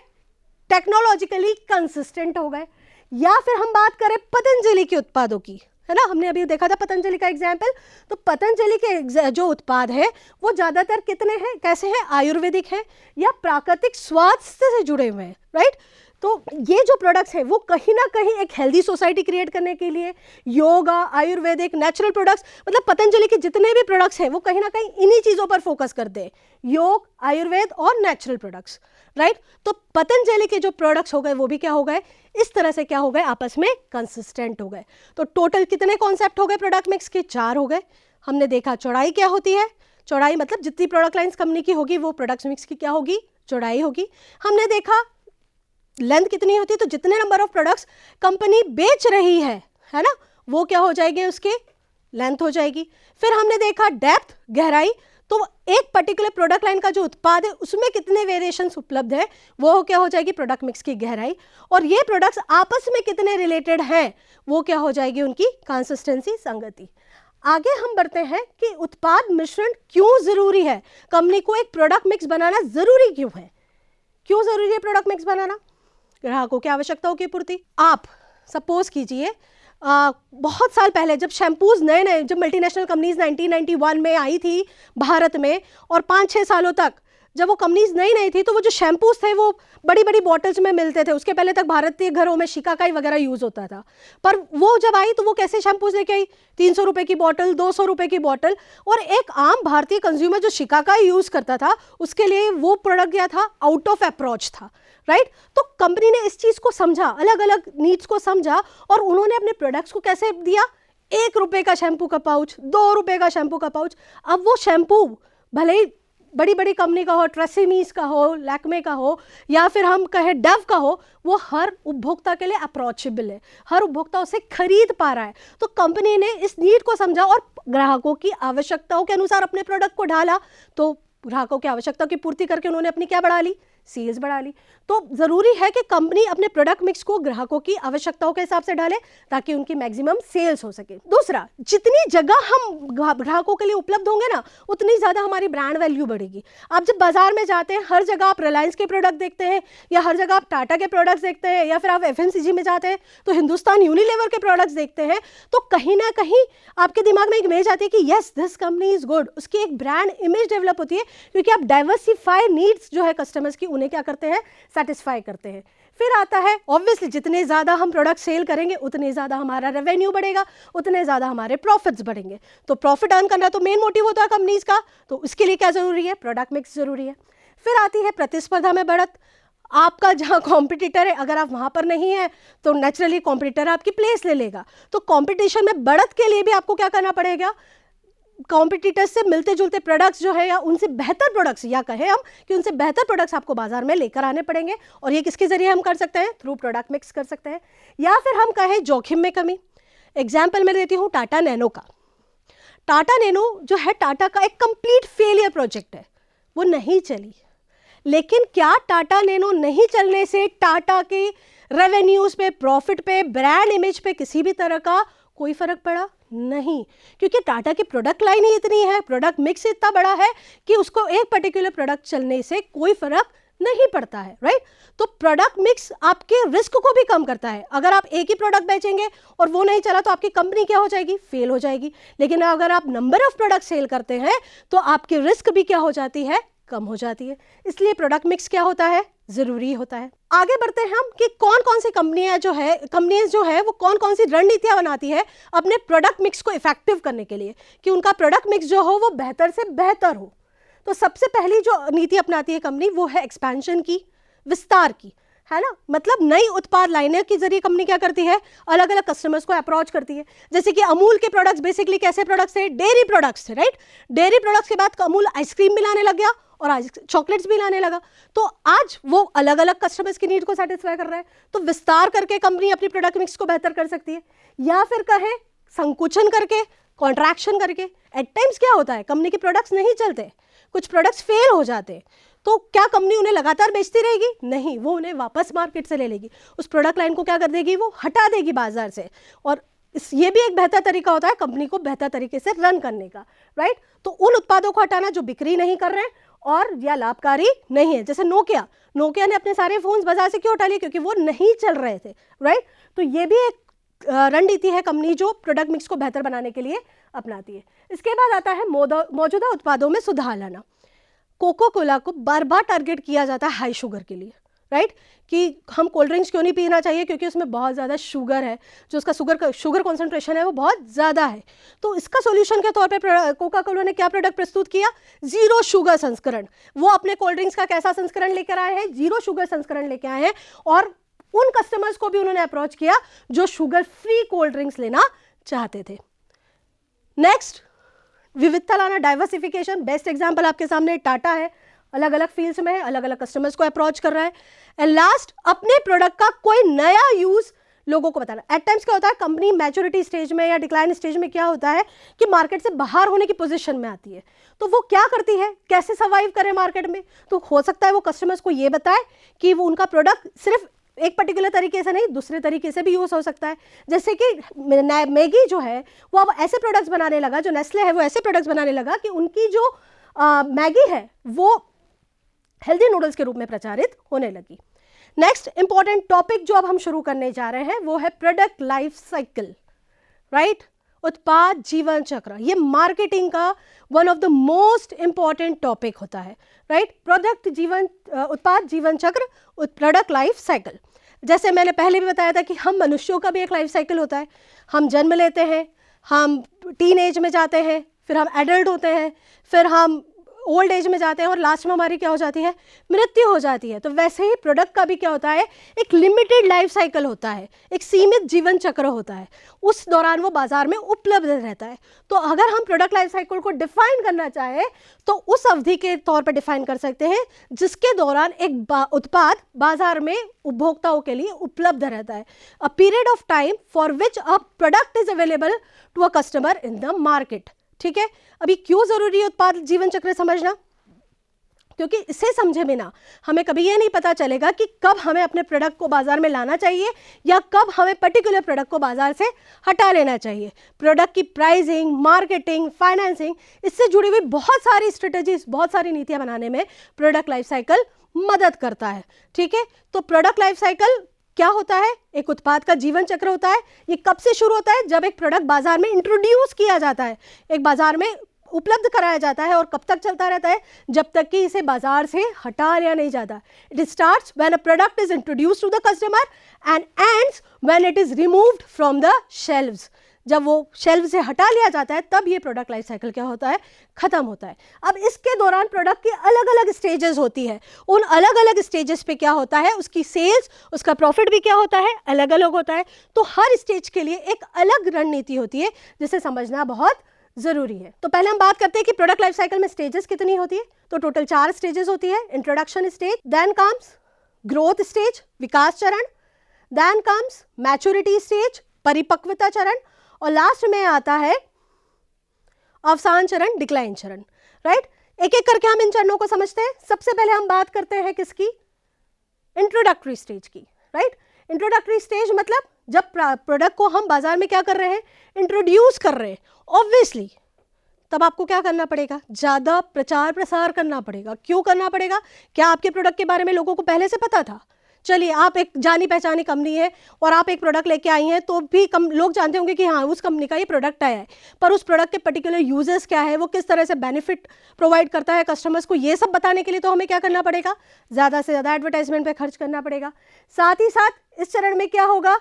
टेक्नोलॉजिकली कंसिस्टेंट हो गए। या फिर हम बात करें पतंजलि के उत्पादों की, है ना, हमने अभी देखा था पतंजलि का एग्जाम्पल। तो पतंजलि के जो उत्पाद है वो ज़्यादातर कितने हैं, कैसे हैं, आयुर्वेदिक है या प्राकृतिक स्वास्थ्य से जुड़े हुए हैं, राइट। तो ये जो प्रोडक्ट्स हैं वो कहीं ना कहीं एक हेल्दी सोसाइटी क्रिएट करने के लिए योगा, आयुर्वेदिक, नेचुरल प्रोडक्ट्स, मतलब पतंजलि के जितने भी प्रोडक्ट्स हैं वो कहीं ना कहीं इन्हीं चीज़ों पर फोकस करते हैं, योग, आयुर्वेद और नेचुरल प्रोडक्ट्स, राइट। तो पतंजलि के जो प्रोडक्ट्स हो गए वो भी क्या हो गए, इस तरह से क्या हो गए, आपस में कंसिस्टेंट हो गए। तो टोटल कितने कॉन्सेप्ट हो गए प्रोडक्ट मिक्स के, 4 हो गए। हमने देखा चौड़ाई क्या होती है, चौड़ाई मतलब जितनी प्रोडक्ट लाइंस कंपनी की होगी वो प्रोडक्ट मिक्स की क्या होगी, चौड़ाई होगी। हमने देखा लेंथ कितनी होती है, तो जितने नंबर ऑफ प्रोडक्ट्स कंपनी बेच रही है ना, वो क्या हो जाएंगे, उसके लेंथ हो जाएगी। फिर हमने देखा डेप्थ, गहराई, तो एक पर्टिकुलर प्रोडक्ट लाइन का जो उत्पाद है उसमें कितने वेरिएशंस उपलब्ध है, वो क्या हो जाएगी, प्रोडक्ट मिक्स की गहराई। और ये प्रोडक्ट्स आपस में कितने रिलेटेड हैं, वो क्या हो जाएगी, उनकी कंसिस्टेंसी, संगति। आगे हम बढ़ते हैं कि उत्पाद मिश्रण क्यों जरूरी है, कंपनी को एक प्रोडक्ट मिक्स बनाना जरूरी क्यों है, क्यों जरूरी है प्रोडक्ट मिक्स बनाना, ग्राहकों की आवश्यकताओं की पूर्ति। आप सपोज कीजिए बहुत साल पहले जब शैम्पूज नए नए, जब मल्टीनेशनल कंपनीज 1991 में आई थी भारत में, और 5-6 सालों तक जब वो कंपनीज नई नई थी, तो वो जो शैम्पूज थे वो बड़ी बड़ी बॉटल्स में मिलते थे। उसके पहले तक भारतीय घरों में शिकाकाई वगैरह यूज होता था, पर वो जब आई तो वो कैसे शैम्पूज लेके आई, 300 रुपए की बॉटल, 200 रुपए की बॉटल। और एक आम भारतीय कंज्यूमर जो शिकाकाई यूज करता था उसके लिए वो प्रोडक्ट क्या था, आउट ऑफ अप्रोच था, राइट। तो कंपनी ने इस चीज को समझा, अलग अलग नीड्स को समझा, और उन्होंने अपने प्रोडक्ट्स को कैसे दिया, 1 रुपए का शैम्पू का पाउच, 2 रुपए का शैम्पू का पाउच। अब वो शैम्पू भले ही बड़ी बड़ी कंपनी का हो, ट्रेसेमीज का हो, लैक्मे का हो, या फिर हम कहें डव का हो, वो हर उपभोक्ता के लिए अप्रोचेबल है, हर उपभोक्ता उसे खरीद पा रहा है। तो कंपनी ने इस नीड को समझा और ग्राहकों की आवश्यकताओं के अनुसार अपने प्रोडक्ट को ढाला। तो ग्राहकों की आवश्यकताओं की पूर्ति करके उन्होंने अपनी क्या बढ़ा ली, सेल्स बढ़ा ली। तो जरूरी है कि कंपनी अपने प्रोडक्ट मिक्स को ग्राहकों की आवश्यकताओं के हिसाब से डाले ताकि उनकी मैक्सिमम सेल्स हो सके। दूसरा, जितनी जगह हम ग्राहकों के लिए उपलब्ध होंगे ना, उतनी ज्यादा हमारी ब्रांड वैल्यू बढ़ेगी। आप जब बाजार में जाते हैं, हर जगह आप रिलायंस के प्रोडक्ट देखते हैं, या हर जगह आप टाटा के प्रोडक्ट्स देखते हैं, या फिर आप FMCG में जाते हैं तो हिंदुस्तान यूनिलीवर के प्रोडक्ट्स देखते हैं, तो कहीं ना कहीं आपके दिमाग में एक इमेज आती है कि yes this company is good. उसकी एक ब्रांड इमेज डेवलप होती है, क्योंकि आप डाइवर्सिफाई नीड्स जो है कस्टमर्स की, उन्हें क्या करते हैं, सेटिस्फाई करते हैं। फिर आता है ऑब्वियसली, जितने ज़्यादा हम प्रोडक्ट सेल करेंगे उतने ज़्यादा हमारा रेवेन्यू बढ़ेगा, उतने ज़्यादा हमारे प्रॉफिट्स बढ़ेंगे। तो प्रॉफिट अर्न करना तो मेन मोटिव होता है कंपनीज का, तो उसके लिए क्या ज़रूरी है, प्रोडक्ट मिक्स ज़रूरी है। फिर आती है प्रतिस्पर्धा में बढ़त। आपका जहाँ कॉम्पिटिटर है, अगर आप वहाँ पर नहीं है तो नेचुरली कॉम्पिटिटर आपकी प्लेस ले लेगा। तो कॉम्पिटिशन में बढ़त के लिए भी आपको क्या करना पड़ेगा, कॉम्पिटिटर्स से मिलते जुलते प्रोडक्ट्स जो है या उनसे बेहतर प्रोडक्ट्स, या कहें हम कि उनसे बेहतर प्रोडक्ट्स आपको बाजार में लेकर आने पड़ेंगे। और ये किसके जरिए हम कर सकते हैं? थ्रू प्रोडक्ट मिक्स कर सकते हैं। या फिर हम कहें जोखिम में कमी। एग्जाम्पल मैं देती हूँ टाटा नैनो का। टाटा नैनो जो है टाटा का एक कंप्लीट फेलियर प्रोजेक्ट है, वो नहीं चली। लेकिन क्या टाटा नैनो नहीं चलने से टाटा के रेवेन्यूज पे, प्रॉफिट पे, ब्रांड इमेज पे किसी भी तरह का कोई फर्क पड़ा? नहीं, क्योंकि टाटा की प्रोडक्ट लाइन ही इतनी है, प्रोडक्ट मिक्स इतना बड़ा है कि उसको एक पर्टिकुलर प्रोडक्ट चलने से कोई फर्क नहीं पड़ता है, राइट। तो प्रोडक्ट मिक्स आपके रिस्क को भी कम करता है। अगर आप एक ही प्रोडक्ट बेचेंगे और वो नहीं चला तो आपकी कंपनी क्या हो जाएगी? फेल हो जाएगी। लेकिन अगर आप नंबर ऑफ प्रोडक्ट सेल करते हैं तो आपकी रिस्क भी क्या हो जाती है? कम हो जाती है। इसलिए प्रोडक्ट मिक्स क्या होता है? जरूरी होता है। आगे बढ़ते हैं हम कि कौन कौन सी कंपनीज जो है वो कौन कौन सी रणनीतियां बनाती है अपने प्रोडक्ट मिक्स को इफेक्टिव करने के लिए, कि उनका प्रोडक्ट मिक्स जो हो वो बेहतर से बेहतर हो। तो सबसे पहली जो नीति अपनाती है कंपनी वो है एक्सपेंशन की, विस्तार की, है ना। मतलब नई उत्पाद लाइनें के जरिए कंपनी क्या करती है? अलग अलग कस्टमर्स को अप्रोच करती है। जैसे कि अमूल के प्रोडक्ट्स बेसिकली कैसे प्रोडक्ट्स थे? डेयरी प्रोडक्ट्स थे, राइट। डेयरी प्रोडक्ट्स के बाद अमूल आइसक्रीम भी लाने लग गया और आज चॉकलेट्स भी लाने लगा। तो आज वो अलग अलग कस्टमर्स की नीड को सेटिस्फाई कर रहा है। तो विस्तार करके कंपनी अपनी प्रोडक्ट मिक्स को बेहतर कर सकती है। या फिर कहें संकुचन करके, कॉन्ट्रैक्शन करके। एट टाइम्स क्या होता है, कंपनी के प्रोडक्ट्स नहीं चलते, कुछ प्रोडक्ट्स फेल हो जाते हैं, तो क्या कंपनी उन्हें लगातार बेचती रहेगी? नहीं, वो उन्हें वापस मार्केट से ले लेगी, उस प्रोडक्ट लाइन को क्या कर देगी? वो हटा देगी बाजार से। और ये भी एक बेहतर तरीका होता है कंपनी को बेहतर तरीके से रन करने का, राइट। तो उन उत्पादों को हटाना जो बिक्री नहीं कर रहे हैं और या लाभकारी नहीं है। जैसे नोकिया ने अपने सारे फोन्स बाजार से क्यों हटा लिए? क्योंकि वो नहीं चल रहे थे, राइट। तो ये भी एक रणनीति है कंपनी जो प्रोडक्ट मिक्स को बेहतर बनाने के लिए अपनाती है। इसके बाद आता है मौजूदा उत्पादों में सुधार लाना। कोको कोला को बार बार टारगेट किया जाता है हाई शुगर के लिए, राइट, कि हम कोल्ड ड्रिंक्स क्यों नहीं पीना चाहिए? क्योंकि उसमें बहुत ज़्यादा शुगर है, जो उसका शुगर कॉन्सेंट्रेशन है वो बहुत ज़्यादा है। तो इसका सॉल्यूशन के तौर पे कोका कोला ने क्या प्रोडक्ट प्रस्तुत किया? जीरो शुगर संस्करण। वो अपने कोल्ड ड्रिंक्स का कैसा संस्करण लेकर आए हैं? जीरो शुगर संस्करण लेकर आए हैं। और उन कस्टमर्स को भी उन्होंने अप्रोच किया जो शुगर फ्री कोल्ड ड्रिंक्स लेना चाहते थे। नेक्स्ट, विविधता लाना, डाइवर्सिफिकेशन। बेस्ट एग्जांपल आपके सामने टाटा है, अलग अलग फील्ड्स में है, अलग अलग कस्टमर्स को अप्रोच कर रहा है। एंड लास्ट, अपने प्रोडक्ट का कोई नया यूज लोगों को बताना। एट टाइम्स क्या होता है, कंपनी मैच्योरिटी स्टेज में या डिक्लाइन स्टेज में क्या होता है कि मार्केट से बाहर होने की पोजीशन में आती है, तो वो क्या करती है, कैसे सर्वाइव करे मार्केट में। तो हो सकता है वो कस्टमर्स को ये बताए कि वो उनका प्रोडक्ट सिर्फ एक पर्टिकुलर तरीके से नहीं, दूसरे तरीके से भी यूज हो सकता है। जैसे कि मैगी जो है वो अब ऐसे प्रोडक्ट्स बनाने लगा, जो नेस्ले है वो ऐसे प्रोडक्ट्स बनाने लगा कि उनकी जो मैगी है वो हेल्दी नूडल्स के रूप में प्रचारित होने लगी। नेक्स्ट इंपॉर्टेंट टॉपिक जो अब हम शुरू करने जा रहे हैं वो है प्रोडक्ट लाइफ साइकिल, राइट, उत्पाद जीवन चक्र। ये मार्केटिंग का one of the most important topic होता है, राइट। उत्पाद जीवन चक्र, प्रोडक्ट लाइफ साइकिल। जैसे मैंने पहले भी बताया था कि हम मनुष्यों का भी एक लाइफ साइकिल होता है। हम जन्म लेते हैं, हम टीन एज में जाते हैं, फिर हम एडल्ट होते हैं, फिर हम ओल्ड एज में जाते हैं और लास्ट में हमारी क्या हो जाती है, मृत्यु हो जाती है। तो वैसे ही प्रोडक्ट का भी क्या होता है, एक लिमिटेड लाइफ साइकिल होता है, एक सीमित जीवन चक्र होता है। उस दौरान वो बाजार में उपलब्ध रहता है। तो अगर हम प्रोडक्ट लाइफ साइकिल को डिफाइन करना चाहें तो उस अवधि के तौर पर डिफाइन कर सकते हैं जिसके दौरान एक उत्पाद बाजार में उपभोक्ताओं के लिए उपलब्ध रहता है। A period of time for which a product is available to a customer in the market. ठीक है, अभी क्यों जरूरी है उत्पाद जीवन चक्र समझना? क्योंकि इसे समझे बिना हमें कभी ये नहीं पता चलेगा कि कब हमें अपने प्रोडक्ट को बाजार में लाना चाहिए या कब हमें पर्टिकुलर प्रोडक्ट को बाजार से हटा लेना चाहिए। प्रोडक्ट की प्राइसिंग, मार्केटिंग, फाइनेंसिंग, इससे जुड़ी हुई बहुत सारी स्ट्रेटेजीज, बहुत सारी नीतियां बनाने में प्रोडक्ट लाइफ साइकिल मदद करता है। ठीक है, तो प्रोडक्ट लाइफ साइकिल क्या होता है, एक उत्पाद का जीवन चक्र होता है। ये कब से शुरू होता है, जब एक प्रोडक्ट बाजार में इंट्रोड्यूस किया जाता है, एक बाजार में उपलब्ध कराया जाता है, और कब तक चलता रहता है, जब तक कि इसे बाजार से हटा लिया नहीं जाता। It starts when a product is introduced to the customer and ends when it is removed from the shelves. जब वो शेल्फ से हटा लिया जाता है तब ये प्रोडक्ट लाइफ साइकिल क्या होता है, खत्म होता है। अब इसके दौरान प्रोडक्ट की अलग अलग स्टेजेस होती है। उन अलग अलग स्टेजेस पे क्या होता है, उसकी सेल्स, उसका प्रॉफिट भी क्या होता है, अलग अलग होता है। तो हर स्टेज के लिए एक अलग रणनीति होती है जिसे समझना बहुत जरूरी है। तो पहले हम बात करते हैं कि प्रोडक्ट लाइफ साइकिल में स्टेजेस कितनी होती है। तो टोटल 4 स्टेजेस होती है। Introduction stage, then comes growth stage, विकास चरण, देन कम्स मैच्योरिटी स्टेज, परिपक्वता चरण, और लास्ट में आता है अवसान चरण, डिक्लाइन चरण। राइट, एक एक करके हम इन चरणों को समझते हैं। सबसे पहले हम बात करते हैं किसकी, इंट्रोडक्टरी स्टेज की। राइट, इंट्रोडक्टरी स्टेज मतलब जब प्रोडक्ट को हम बाजार में क्या कर रहे हैं, इंट्रोड्यूस कर रहे हैं, ऑब्वियसली तब आपको क्या करना पड़ेगा, ज़्यादा प्रचार प्रसार करना पड़ेगा। क्यों करना पड़ेगा? क्या आपके प्रोडक्ट के बारे में लोगों को पहले से पता था? चलिए, आप एक जानी पहचानी कंपनी है और आप एक प्रोडक्ट लेके आई हैं, तो भी लोग जानते होंगे कि हाँ उस कंपनी का ये प्रोडक्ट आया है, पर उस प्रोडक्ट के पर्टिकुलर यूजर्स क्या है, वो किस तरह से बेनिफिट प्रोवाइड करता है कस्टमर्स को, ये सब बताने के लिए तो हमें क्या करना पड़ेगा, ज़्यादा से ज़्यादा एडवर्टाइजमेंट पे खर्च करना पड़ेगा। साथ ही साथ इस चरण में क्या होगा,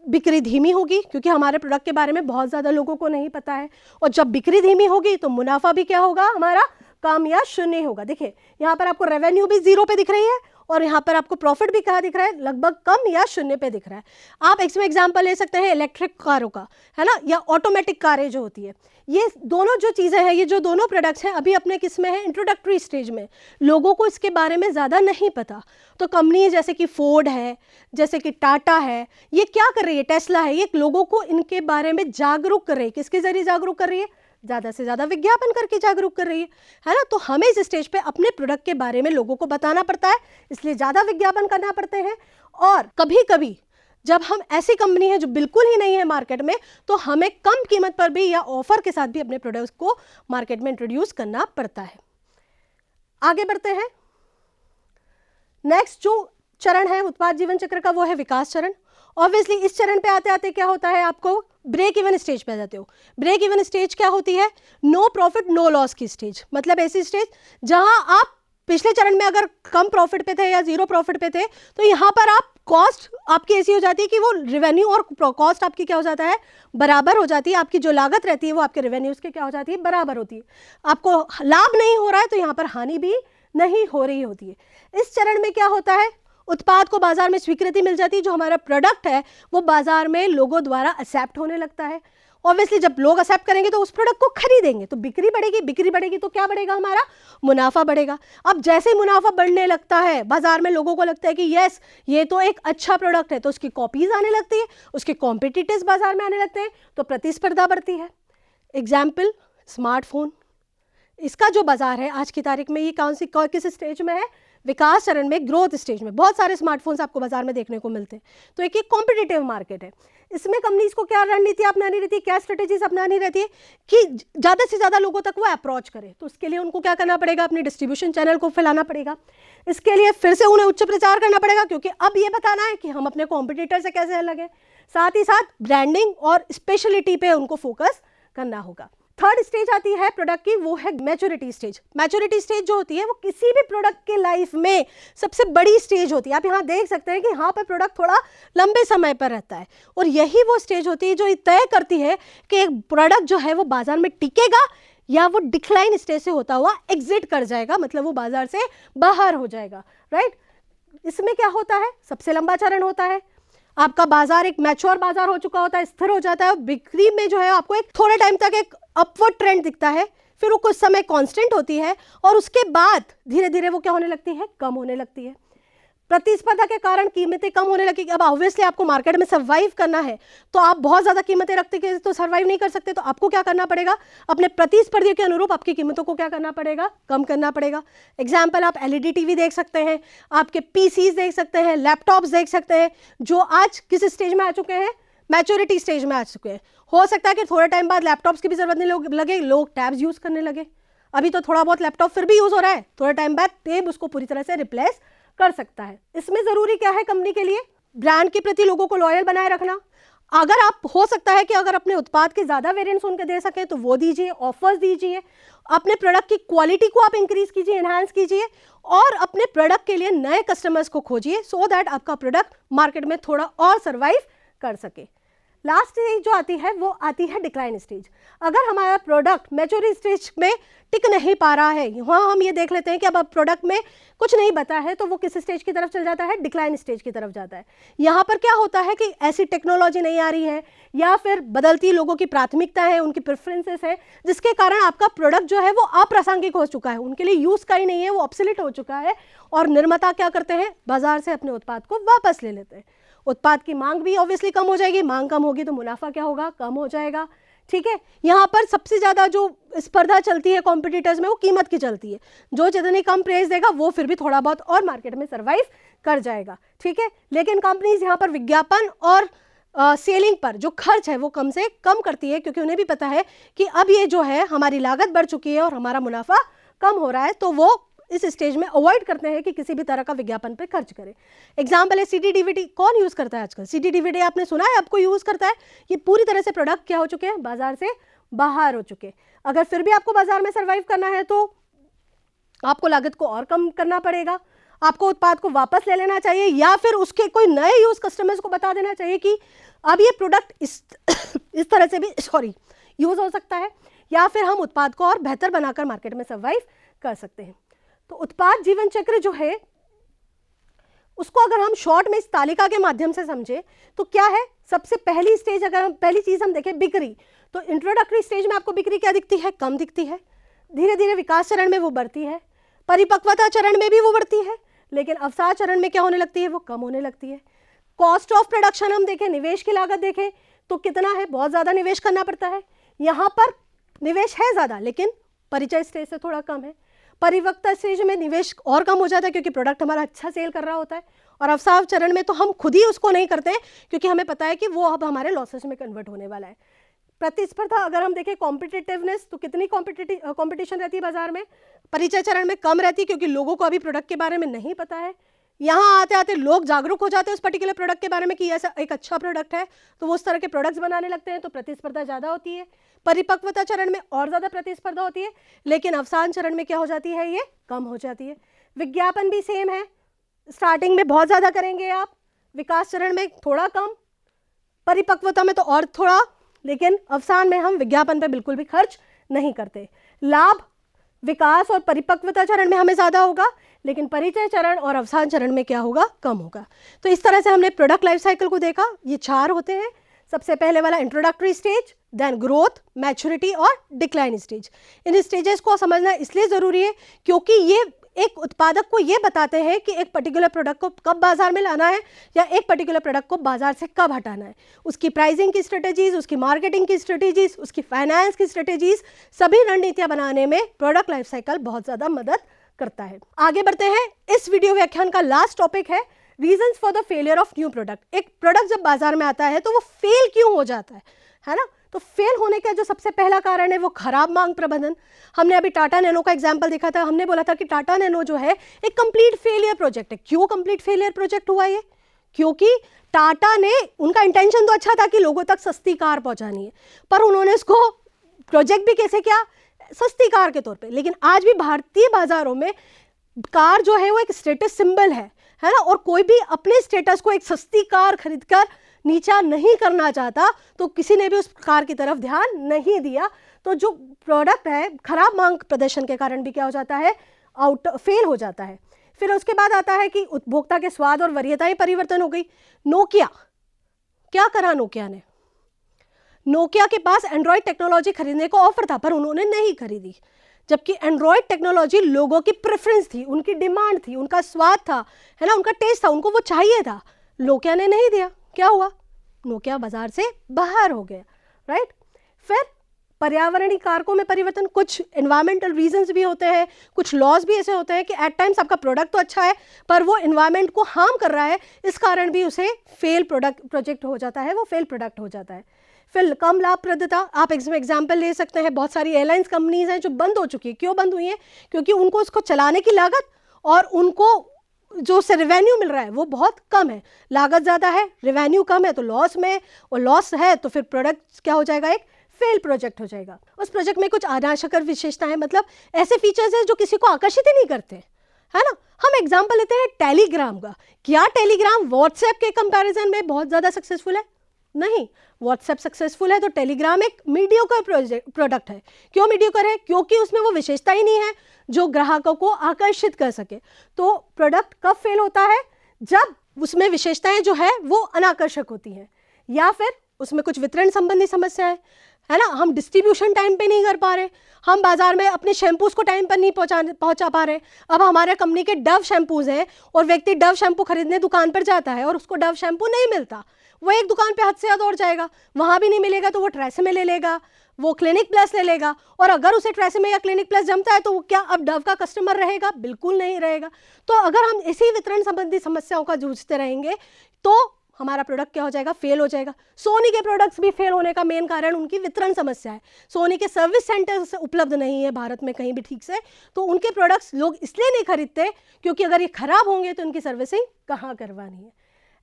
बिक्री धीमी होगी, क्योंकि हमारे प्रोडक्ट के बारे में बहुत ज़्यादा लोगों को नहीं पता है। और जब बिक्री धीमी होगी तो मुनाफा भी क्या होगा, हमारा कम या शून्य होगा। देखिए यहाँ पर आपको रेवेन्यू भी 0 पे दिख रही है और यहाँ पर आपको प्रॉफिट भी कहाँ दिख रहा है, लगभग कम या शून्य पे दिख रहा है। आप इसमें एग्जांपल ले सकते हैं इलेक्ट्रिक कारों का, है ना, या ऑटोमेटिक कारें जो होती है। ये दोनों जो चीज़ें हैं, ये जो दोनों प्रोडक्ट्स हैं, अभी अपने किस में है, इंट्रोडक्टरी स्टेज में। लोगों को इसके बारे में ज़्यादा नहीं पता। तो कंपनी जैसे कि फोर्ड है, जैसे कि टाटा है, ये क्या कर रही है, टेस्ला है, ये लोगों को इनके बारे में जागरूक कर रही है। किसके जरिए जागरूक कर रही है, ज़्यादा से ज़्यादा विज्ञापन करके जागरूक कर रही है ना। तो हमें इस स्टेज पे अपने प्रोडक्ट के बारे में लोगों को बताना पड़ता है, इसलिए ज़्यादा विज्ञापन करना पड़ते हैं। और कभी कभी जब हम ऐसी कंपनी है जो बिल्कुल ही नहीं है मार्केट में, तो हमें कम कीमत पर भी या ऑफर के साथ भी अपने प्रोडक्ट्स को मार्केट में इंट्रोड्यूस करना पड़ता है। आगे बढ़ते हैं। नेक्स्ट जो चरण है उत्पाद जीवन चक्र का, वो है विकास चरण। ऑब्वियसली इस चरण पे आते आते क्या होता है, आपको ब्रेक इवन स्टेज पे आ जाते हो। ब्रेक इवन स्टेज क्या होती है, नो प्रॉफिट नो लॉस की स्टेज। मतलब ऐसी स्टेज जहां आप पिछले चरण में अगर कम प्रॉफिट पे थे या 0 प्रॉफिट पे थे, तो यहाँ पर आप कॉस्ट आपकी ऐसी हो जाती है कि वो रेवेन्यू और कॉस्ट आपकी क्या हो जाता है, बराबर हो जाती है। आपकी जो लागत रहती है वो आपके रेवेन्यूज के क्या हो जाती है, बराबर होती है। आपको लाभ नहीं हो रहा है तो यहाँ पर हानि भी नहीं हो रही होती है। इस चरण में क्या होता है, उत्पाद को बाजार में स्वीकृति मिल जाती है। जो हमारा प्रोडक्ट है वो बाजार में लोगों द्वारा एक्सेप्ट होने लगता है। ऑब्वियसली जब लोग एक्सेप्ट करेंगे तो उस प्रोडक्ट को खरीदेंगे, तो बिक्री बढ़ेगी, बिक्री बढ़ेगी तो क्या बढ़ेगा, हमारा मुनाफा बढ़ेगा। अब जैसे ही मुनाफा बढ़ने लगता है, बाजार में लोगों को लगता है कि यस ये तो एक अच्छा प्रोडक्ट है, तो उसकी कॉपीज आने लगती है, उसके कॉम्पिटिटर्स बाजार में आने लगते हैं, तो प्रतिस्पर्धा बढ़ती है। एग्जाम्पल स्मार्टफोन, इसका जो बाजार है आज की तारीख में, ये किस स्टेज में है, विकास चरण में, ग्रोथ स्टेज में। बहुत सारे स्मार्टफोन्स आपको बाजार में देखने को मिलते हैं। तो एक कॉम्पिटिटिव मार्केट है। इसमें कंपनीज को क्या रणनीति अपनानी रहती है, क्या स्ट्रेटेजीज अपनानी रहती है कि ज़्यादा से ज़्यादा लोगों तक वो अप्रोच करे। तो उसके लिए उनको क्या करना पड़ेगा, अपनी डिस्ट्रीब्यूशन चैनल को फैलाना पड़ेगा। इसके लिए फिर से उन्हें उच्च प्रचार करना पड़ेगा, क्योंकि अब ये बताना है कि हम अपने कॉम्पिटिटर से कैसे अलग हैं। साथ ही साथ ब्रांडिंग और स्पेशलिटी पे उनको फोकस करना होगा। थर्ड स्टेज आती है प्रोडक्ट की, वो है मैच्योरिटी स्टेज। मैच्योरिटी स्टेज जो होती है वो किसी भी प्रोडक्ट के लाइफ में सबसे बड़ी स्टेज होती है। आप यहाँ देख सकते हैं कि यहाँ पर प्रोडक्ट थोड़ा लंबे समय पर रहता है, और यही वो स्टेज होती है जो ये तय करती है कि एक प्रोडक्ट जो है वो बाजार में टिकेगा या वो डिक्लाइन स्टेज से होता हुआ एग्जिट कर जाएगा, मतलब वो बाजार से बाहर हो जाएगा। राइट, इसमें क्या होता है, सबसे लंबा चरण होता है। आपका बाजार एक मैच्योर बाजार हो चुका होता है, स्थिर हो जाता है। बिक्री में जो है आपको एक थोड़े टाइम तक एक अपवर्ड ट्रेंड दिखता है, फिर वो कुछ समय कांस्टेंट होती है, और उसके बाद धीरे धीरे वो क्या होने लगती है, कम होने लगती है। प्रतिस्पर्धा के कारण कीमतें कम होने लगी। अब ऑब्वियसली आपको मार्केट में सर्वाइव करना है, तो आप बहुत ज़्यादा कीमतें रखते के तो सर्वाइव नहीं कर सकते। तो आपको क्या करना पड़ेगा, अपने प्रतिस्पर्धियों के अनुरूप आपकी कीमतों को क्या करना पड़ेगा, कम करना पड़ेगा। एग्जाम्पल आप एलईडी टीवी देख सकते हैं, आपके पीसीज देख सकते हैं, लैपटॉप्स देख सकते हैं, जो आज किस स्टेज में आ चुके हैं, मैच्योरिटी स्टेज में आ चुके हैं। हो सकता है कि थोड़े टाइम बाद लैपटॉप्स की भी जरूरत नहीं लगे, लोग टैब्स यूज़ करने लगे। अभी तो थोड़ा बहुत लैपटॉप फिर भी यूज़ हो रहा है, थोड़े टाइम बाद टैब उसको पूरी तरह से रिप्लेस कर सकता है। इसमें जरूरी क्या है कंपनी के लिए, ब्रांड के प्रति लोगों को लॉयल बनाए रखना। अगर आप हो सकता है कि अगर अपने उत्पाद के ज़्यादा वेरिएंट्स उनके दे सकें तो वो दीजिए, ऑफर्स दीजिए, अपने प्रोडक्ट की क्वालिटी को आप इंक्रीज कीजिए, एनहांस कीजिए, और अपने प्रोडक्ट के लिए नए कस्टमर्स को खोजिए, सो दैट आपका प्रोडक्ट मार्केट में थोड़ा और सर्वाइव कर सके। लास्ट स्टेज जो आती है वो आती है डिक्लाइन स्टेज। अगर हमारा प्रोडक्ट मैच्योरिटी स्टेज में टिक नहीं पा रहा है, वहाँ हम ये देख लेते हैं कि अब प्रोडक्ट में कुछ नहीं बता है, तो वो किस स्टेज की तरफ चल जाता है, डिक्लाइन स्टेज की तरफ जाता है। यहाँ पर क्या होता है कि ऐसी टेक्नोलॉजी नहीं आ रही है या फिर बदलती लोगों की प्राथमिकता है, उनकी प्रेफरेंसेस है, जिसके कारण आपका प्रोडक्ट जो है वो अप्रासंगिक हो चुका है, उनके लिए यूज़ का ही नहीं है, वो ऑब्सोलीट हो चुका है। और निर्माता क्या करते हैं, बाजार से अपने उत्पाद को वापस ले लेते हैं। उत्पाद की मांग भी ऑब्वियसली कम हो जाएगी, मांग कम होगी तो मुनाफा क्या होगा, कम हो जाएगा। ठीक है, यहाँ पर सबसे ज़्यादा जो स्पर्धा चलती है कॉम्पिटिटर्स में वो कीमत की चलती है। जो जितनी कम प्राइस देगा वो फिर भी थोड़ा बहुत और मार्केट में सर्वाइव कर जाएगा। ठीक है, लेकिन कंपनीज यहाँ पर विज्ञापन और सेलिंग पर जो खर्च है वो कम से कम करती है, क्योंकि उन्हें भी पता है कि अब ये जो है हमारी लागत बढ़ चुकी है और हमारा मुनाफा कम हो रहा है, तो वो इस स्टेज में अवॉइड करते हैं कि किसी भी तरह का विज्ञापन पे खर्च करें। एग्जाम्पल है सीडी डीवीडी। कौन यूज़ करता है आजकल सीडी डीवीडी? आपने सुना है, आपको यूज़ करता है? ये पूरी तरह से प्रोडक्ट क्या हो चुके हैं, बाजार से बाहर हो चुके हैं। अगर फिर भी आपको बाजार में सर्वाइव करना है तो आपको लागत को और कम करना पड़ेगा, आपको उत्पाद को वापस ले लेना चाहिए, या फिर उसके कोई नए यूज़ कस्टमर्स को बता देना चाहिए कि अब ये प्रोडक्ट इस तरह से भी यूज़ हो सकता है, या फिर हम उत्पाद को और बेहतर बनाकर मार्केट में सर्वाइव कर सकते हैं। तो उत्पाद जीवन चक्र जो है उसको अगर हम शॉर्ट में इस तालिका के माध्यम से समझे तो क्या है, सबसे पहली स्टेज, अगर हम पहली चीज हम देखें बिक्री, तो इंट्रोडक्टरी स्टेज में आपको बिक्री क्या दिखती है, कम दिखती है। धीरे धीरे विकास चरण में वो बढ़ती है, परिपक्वता चरण में भी वो बढ़ती है, लेकिन अवसाद चरण में क्या होने लगती है, वो कम होने लगती है। कॉस्ट ऑफ प्रोडक्शन हम देखें, निवेश की लागत देखें तो कितना है, बहुत ज़्यादा निवेश करना पड़ता है। यहाँ पर निवेश है ज़्यादा लेकिन परिचय स्टेज से थोड़ा कम है। परिपक्वता स्टेज में निवेश और कम हो जाता है क्योंकि प्रोडक्ट हमारा अच्छा सेल कर रहा होता है, और अवसाद चरण में तो हम खुद ही उसको नहीं करते हैं क्योंकि हमें पता है कि वो अब हमारे लॉसेस में कन्वर्ट होने वाला है। प्रतिस्पर्धा अगर हम देखें, कॉम्पिटिटिवनेस, तो कितनी कॉम्पिटिशन रहती है बाजार में, परिचय चरण में कम रहती है क्योंकि लोगों को अभी प्रोडक्ट के बारे में नहीं पता है। यहाँ आते आते लोग जागरूक हो जाते हैं उस पर्टिकुलर प्रोडक्ट के बारे में कि ऐसा एक अच्छा प्रोडक्ट है, तो वो उस तरह के प्रोडक्ट्स बनाने लगते हैं, तो प्रतिस्पर्धा ज़्यादा होती है। परिपक्वता चरण में और ज़्यादा प्रतिस्पर्धा होती है, लेकिन अवसान चरण में क्या हो जाती है, ये कम हो जाती है। विज्ञापन भी सेम है, स्टार्टिंग में बहुत ज़्यादा करेंगे आप, विकास चरण में थोड़ा कम, परिपक्वता में तो और थोड़ा, लेकिन अवसान में हम विज्ञापन पर बिल्कुल भी खर्च नहीं करते। लाभ विकास और परिपक्वता चरण में हमें ज़्यादा होगा, लेकिन परिचय चरण और अवसान चरण में क्या होगा, कम होगा। तो इस तरह से हमने प्रोडक्ट लाइफ साइकिल को देखा। ये 4 होते हैं। सबसे पहले वाला introductory stage, then growth, maturity और डिक्लाइन स्टेज। इन स्टेजेस को समझना इसलिए ज़रूरी है क्योंकि ये एक उत्पादक को ये बताते हैं कि एक पर्टिकुलर प्रोडक्ट को कब बाजार में लाना है या एक पर्टिकुलर प्रोडक्ट को बाजार से कब हटाना है। उसकी प्राइसिंग की स्ट्रेटेजीज, उसकी मार्केटिंग की स्ट्रेटेजीज, उसकी फाइनेंस की स्ट्रेटेजीज, सभी रणनीतियां बनाने में प्रोडक्ट लाइफ साइकिल बहुत ज़्यादा मदद करता है। आगे बढ़ते हैं। इस वीडियो व्याख्यान का लास्ट टॉपिक है reasons for the failure of new product. एक प्रोडक्ट जब बाजार में आता है तो वो फेल क्यों हो जाता है ना? तो फेल होने का जो सबसे पहला कारण है वो खराब मांग प्रबंधन। हमने अभी टाटा नैनो का एग्जांपल देखा था। हमने बोला था कि टाटा नैनो जो है एक कंप्लीट फेलियर प्रोजेक्ट है। क्यों कंप्लीट फेलियर प्रोजेक्ट हुआ ये? क्योंकि टाटा ने, उनका इंटेंशन तो अच्छा था कि लोगों तक सस्ती कार पहुंचानी है, पर उन्होंने इसको प्रोजेक्ट भी कैसे किया, सस्ती कार के तौर पे। लेकिन आज भी भारतीय बाजारों में कार जो है वो एक स्टेटस सिंबल है ना, और कोई भी अपने स्टेटस को एक सस्ती कार खरीदकर नीचा नहीं करना चाहता, तो किसी ने भी उस कार की तरफ ध्यान नहीं दिया। तो जो प्रोडक्ट है खराब मांग प्रदर्शन के कारण भी क्या हो जाता है, फेल हो जाता है। फिर उसके बाद आता है कि उपभोक्ता के स्वाद और वरीयताएं परिवर्तन हो गई। नोकिया, क्या करा नोकिया ने? नोकिया के पास एंड्रॉयड टेक्नोलॉजी खरीदने को ऑफर था पर उन्होंने नहीं खरीदी, जबकि एंड्रॉयड टेक्नोलॉजी लोगों की प्रेफरेंस थी, उनकी डिमांड थी, उनका स्वाद था, है ना, उनका टेस्ट था, उनको वो चाहिए था। नोकिया ने नहीं दिया, क्या हुआ? नोकिया बाजार से बाहर हो गया, राइट। फिर पर्यावरणीय कारकों में परिवर्तन, कुछ एनवायरमेंटल रीजंस भी होते हैं, कुछ लॉज भी ऐसे होते हैं कि एट टाइम्स आपका प्रोडक्ट तो अच्छा है पर वो एनवायरमेंट को हार्म कर रहा है, इस कारण भी उसे फेल प्रोजेक्ट हो जाता है, वो फेल प्रोडक्ट हो जाता है। फिर कम लाभप्रदता, आप एग्जाम्पल ले सकते हैं, बहुत सारी एयरलाइंस कंपनीज हैं जो बंद हो चुकी है। क्यों बंद हुई हैं? क्योंकि उनको उसको चलाने की लागत और उनको जो से रेवेन्यू मिल रहा है वो बहुत कम है। लागत ज़्यादा है, रेवेन्यू कम है, तो लॉस में, और लॉस है तो फिर प्रोडक्ट क्या हो जाएगा, एक फेल प्रोजेक्ट हो जाएगा। उस प्रोजेक्ट में कुछ आकर्षक विशेषताएं, मतलब ऐसे फीचर्स हैं जो किसी को आकर्षित ही नहीं करते, है ना। हम एग्जाम्पल लेते हैं टेलीग्राम का। क्या टेलीग्राम व्हाट्सएप के कंपैरिजन में बहुत ज़्यादा सक्सेसफुल है? नहीं। व्हाट्सएप सक्सेसफुल है तो टेलीग्राम एक मीडियोकर प्रोडक्ट है। क्यों मीडियोकर है? क्योंकि उसमें वो विशेषता ही नहीं है जो ग्राहकों को आकर्षित कर सके। तो प्रोडक्ट कब फेल होता है? जब उसमें विशेषताएं जो है वो अनाकर्षक होती हैं, या फिर उसमें कुछ वितरण संबंधी समस्या है ना, हम डिस्ट्रीब्यूशन टाइम पे नहीं कर पा रहे, हम बाजार में अपने शैम्पूज को टाइम पर नहीं पहुंचा पा रहे। अब हमारे कंपनी के डव शैम्पूज हैं और व्यक्ति डव शैम्पू खरीदने दुकान पर जाता है और उसको डव शैम्पू नहीं मिलता, वो एक दुकान पे हद से ज़्यादा और जाएगा, वहाँ भी नहीं मिलेगा तो वो ट्रेसेमे ले लेगा, वो क्लिनिक प्लस ले लेगा, और अगर उसे ट्रेसेमे या क्लिनिक प्लस जमता है तो वो क्या अब डव का कस्टमर रहेगा? बिल्कुल नहीं रहेगा। तो अगर हम इसी वितरण संबंधी समस्याओं का जूझते रहेंगे तो हमारा प्रोडक्ट क्या हो जाएगा? फेल हो जाएगा। सोनी के प्रोडक्ट्स भी फेल होने का मेन कारण उनकी वितरण समस्या है। सोनी के सर्विस सेंटर्स उपलब्ध नहीं है भारत में कहीं भी ठीक से, तो उनके प्रोडक्ट्स लोग इसलिए नहीं खरीदते क्योंकि अगर ये खराब होंगे तो उनकी सर्विसिंग कहाँ करवानी है।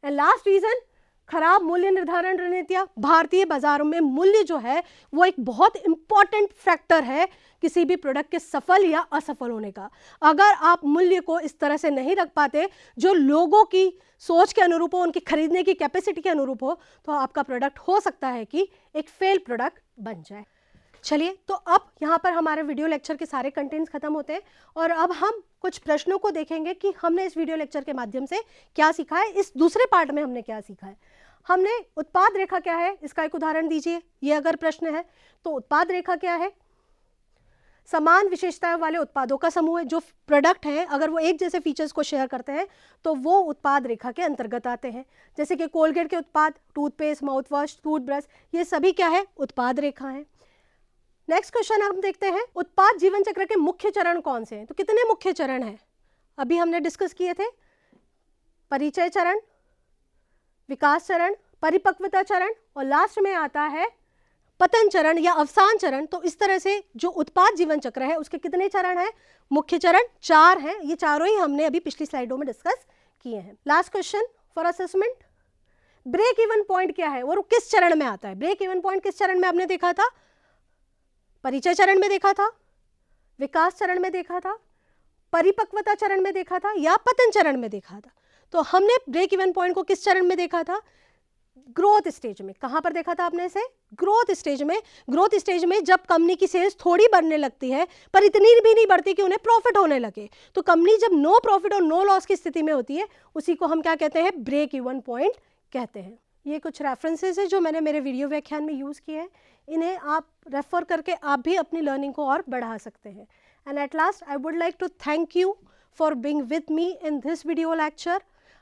एंड लास्ट रीजन, खराब मूल्य निर्धारण रणनीतियाँ। भारतीय बाजारों में मूल्य जो है वो एक बहुत इंपॉर्टेंट फैक्टर है किसी भी प्रोडक्ट के सफल या असफल होने का। अगर आप मूल्य को इस तरह से नहीं रख पाते जो लोगों की सोच के अनुरूप हो, उनकी खरीदने की कैपेसिटी के अनुरूप हो, तो आपका प्रोडक्ट हो सकता है कि एक फेल प्रोडक्ट बन जाए। चलिए, तो अब यहाँ पर हमारे वीडियो लेक्चर के सारे कंटेंट्स खत्म होते हैं और अब हम कुछ प्रश्नों को देखेंगे कि हमने इस वीडियो लेक्चर के माध्यम से क्या सीखा है। इस दूसरे पार्ट में हमने क्या सीखा है। हमने उत्पाद रेखा क्या है, इसका एक उदाहरण दीजिए, ये अगर प्रश्न है तो उत्पाद रेखा क्या है? समान विशेषताएं वाले उत्पादों का समूह है। जो प्रोडक्ट हैं अगर वो एक जैसे फीचर्स को शेयर करते हैं तो वो उत्पाद रेखा के अंतर्गत आते हैं। जैसे कि कोलगेट के उत्पाद, टूथपेस्ट, माउथवॉश, टूथब्रश, ये सभी क्या है? उत्पाद रेखा है। नेक्स्ट क्वेश्चन हम देखते हैं, उत्पाद जीवन चक्र के मुख्य चरण कौन से हैं? तो कितने मुख्य चरण हैं? अभी हमने डिस्कस किए थे, परिचय चरण, विकास चरण, परिपक्वता चरण और लास्ट में आता है पतन चरण या अवसान चरण। तो इस तरह से जो उत्पाद जीवन चक्र है उसके कितने चरण हैं? मुख्य चरण 4 हैं। ये चारों ही हमने अभी पिछली स्लाइडों में डिस्कस किए हैं। Last question for assessment, break even point क्या है और किस चरण में आता है? ब्रेक इवन पॉइंट किस चरण में आपने देखा था? परिचय चरण में देखा था, विकास चरण में देखा था, परिपक्वता चरण में देखा था या पतन चरण में देखा था? तो हमने ब्रेक इवन पॉइंट को किस चरण में देखा था? ग्रोथ स्टेज में। कहां पर देखा था आपने इसे? ग्रोथ स्टेज में। ग्रोथ स्टेज में जब कंपनी की सेल्स थोड़ी बढ़ने लगती है पर इतनी भी नहीं बढ़ती कि उन्हें प्रॉफिट होने लगे, तो कंपनी जब नो प्रॉफिट और नो लॉस की स्थिति में होती है उसी को हम क्या कहते हैं? ब्रेक इवन पॉइंट कहते हैं। ये कुछ रेफरेंसेस है जो मैंने मेरे वीडियो व्याख्यान में यूज़ किए हैं, इन्हें आप रेफर करके आप भी अपनी लर्निंग को और बढ़ा सकते हैं। And at last I would like to thank you for being with me in this video lecture.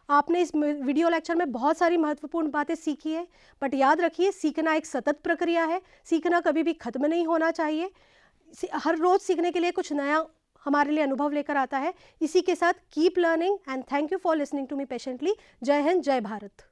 आपने इस वीडियो लेक्चर में बहुत सारी महत्वपूर्ण बातें सीखी है, बट याद रखिए सीखना एक सतत प्रक्रिया है, सीखना कभी भी खत्म नहीं होना चाहिए। हर रोज़ सीखने के लिए कुछ नया हमारे लिए अनुभव लेकर आता है। इसी के साथ keep learning and thank you for listening to me patiently. जय हिंद, जय भारत।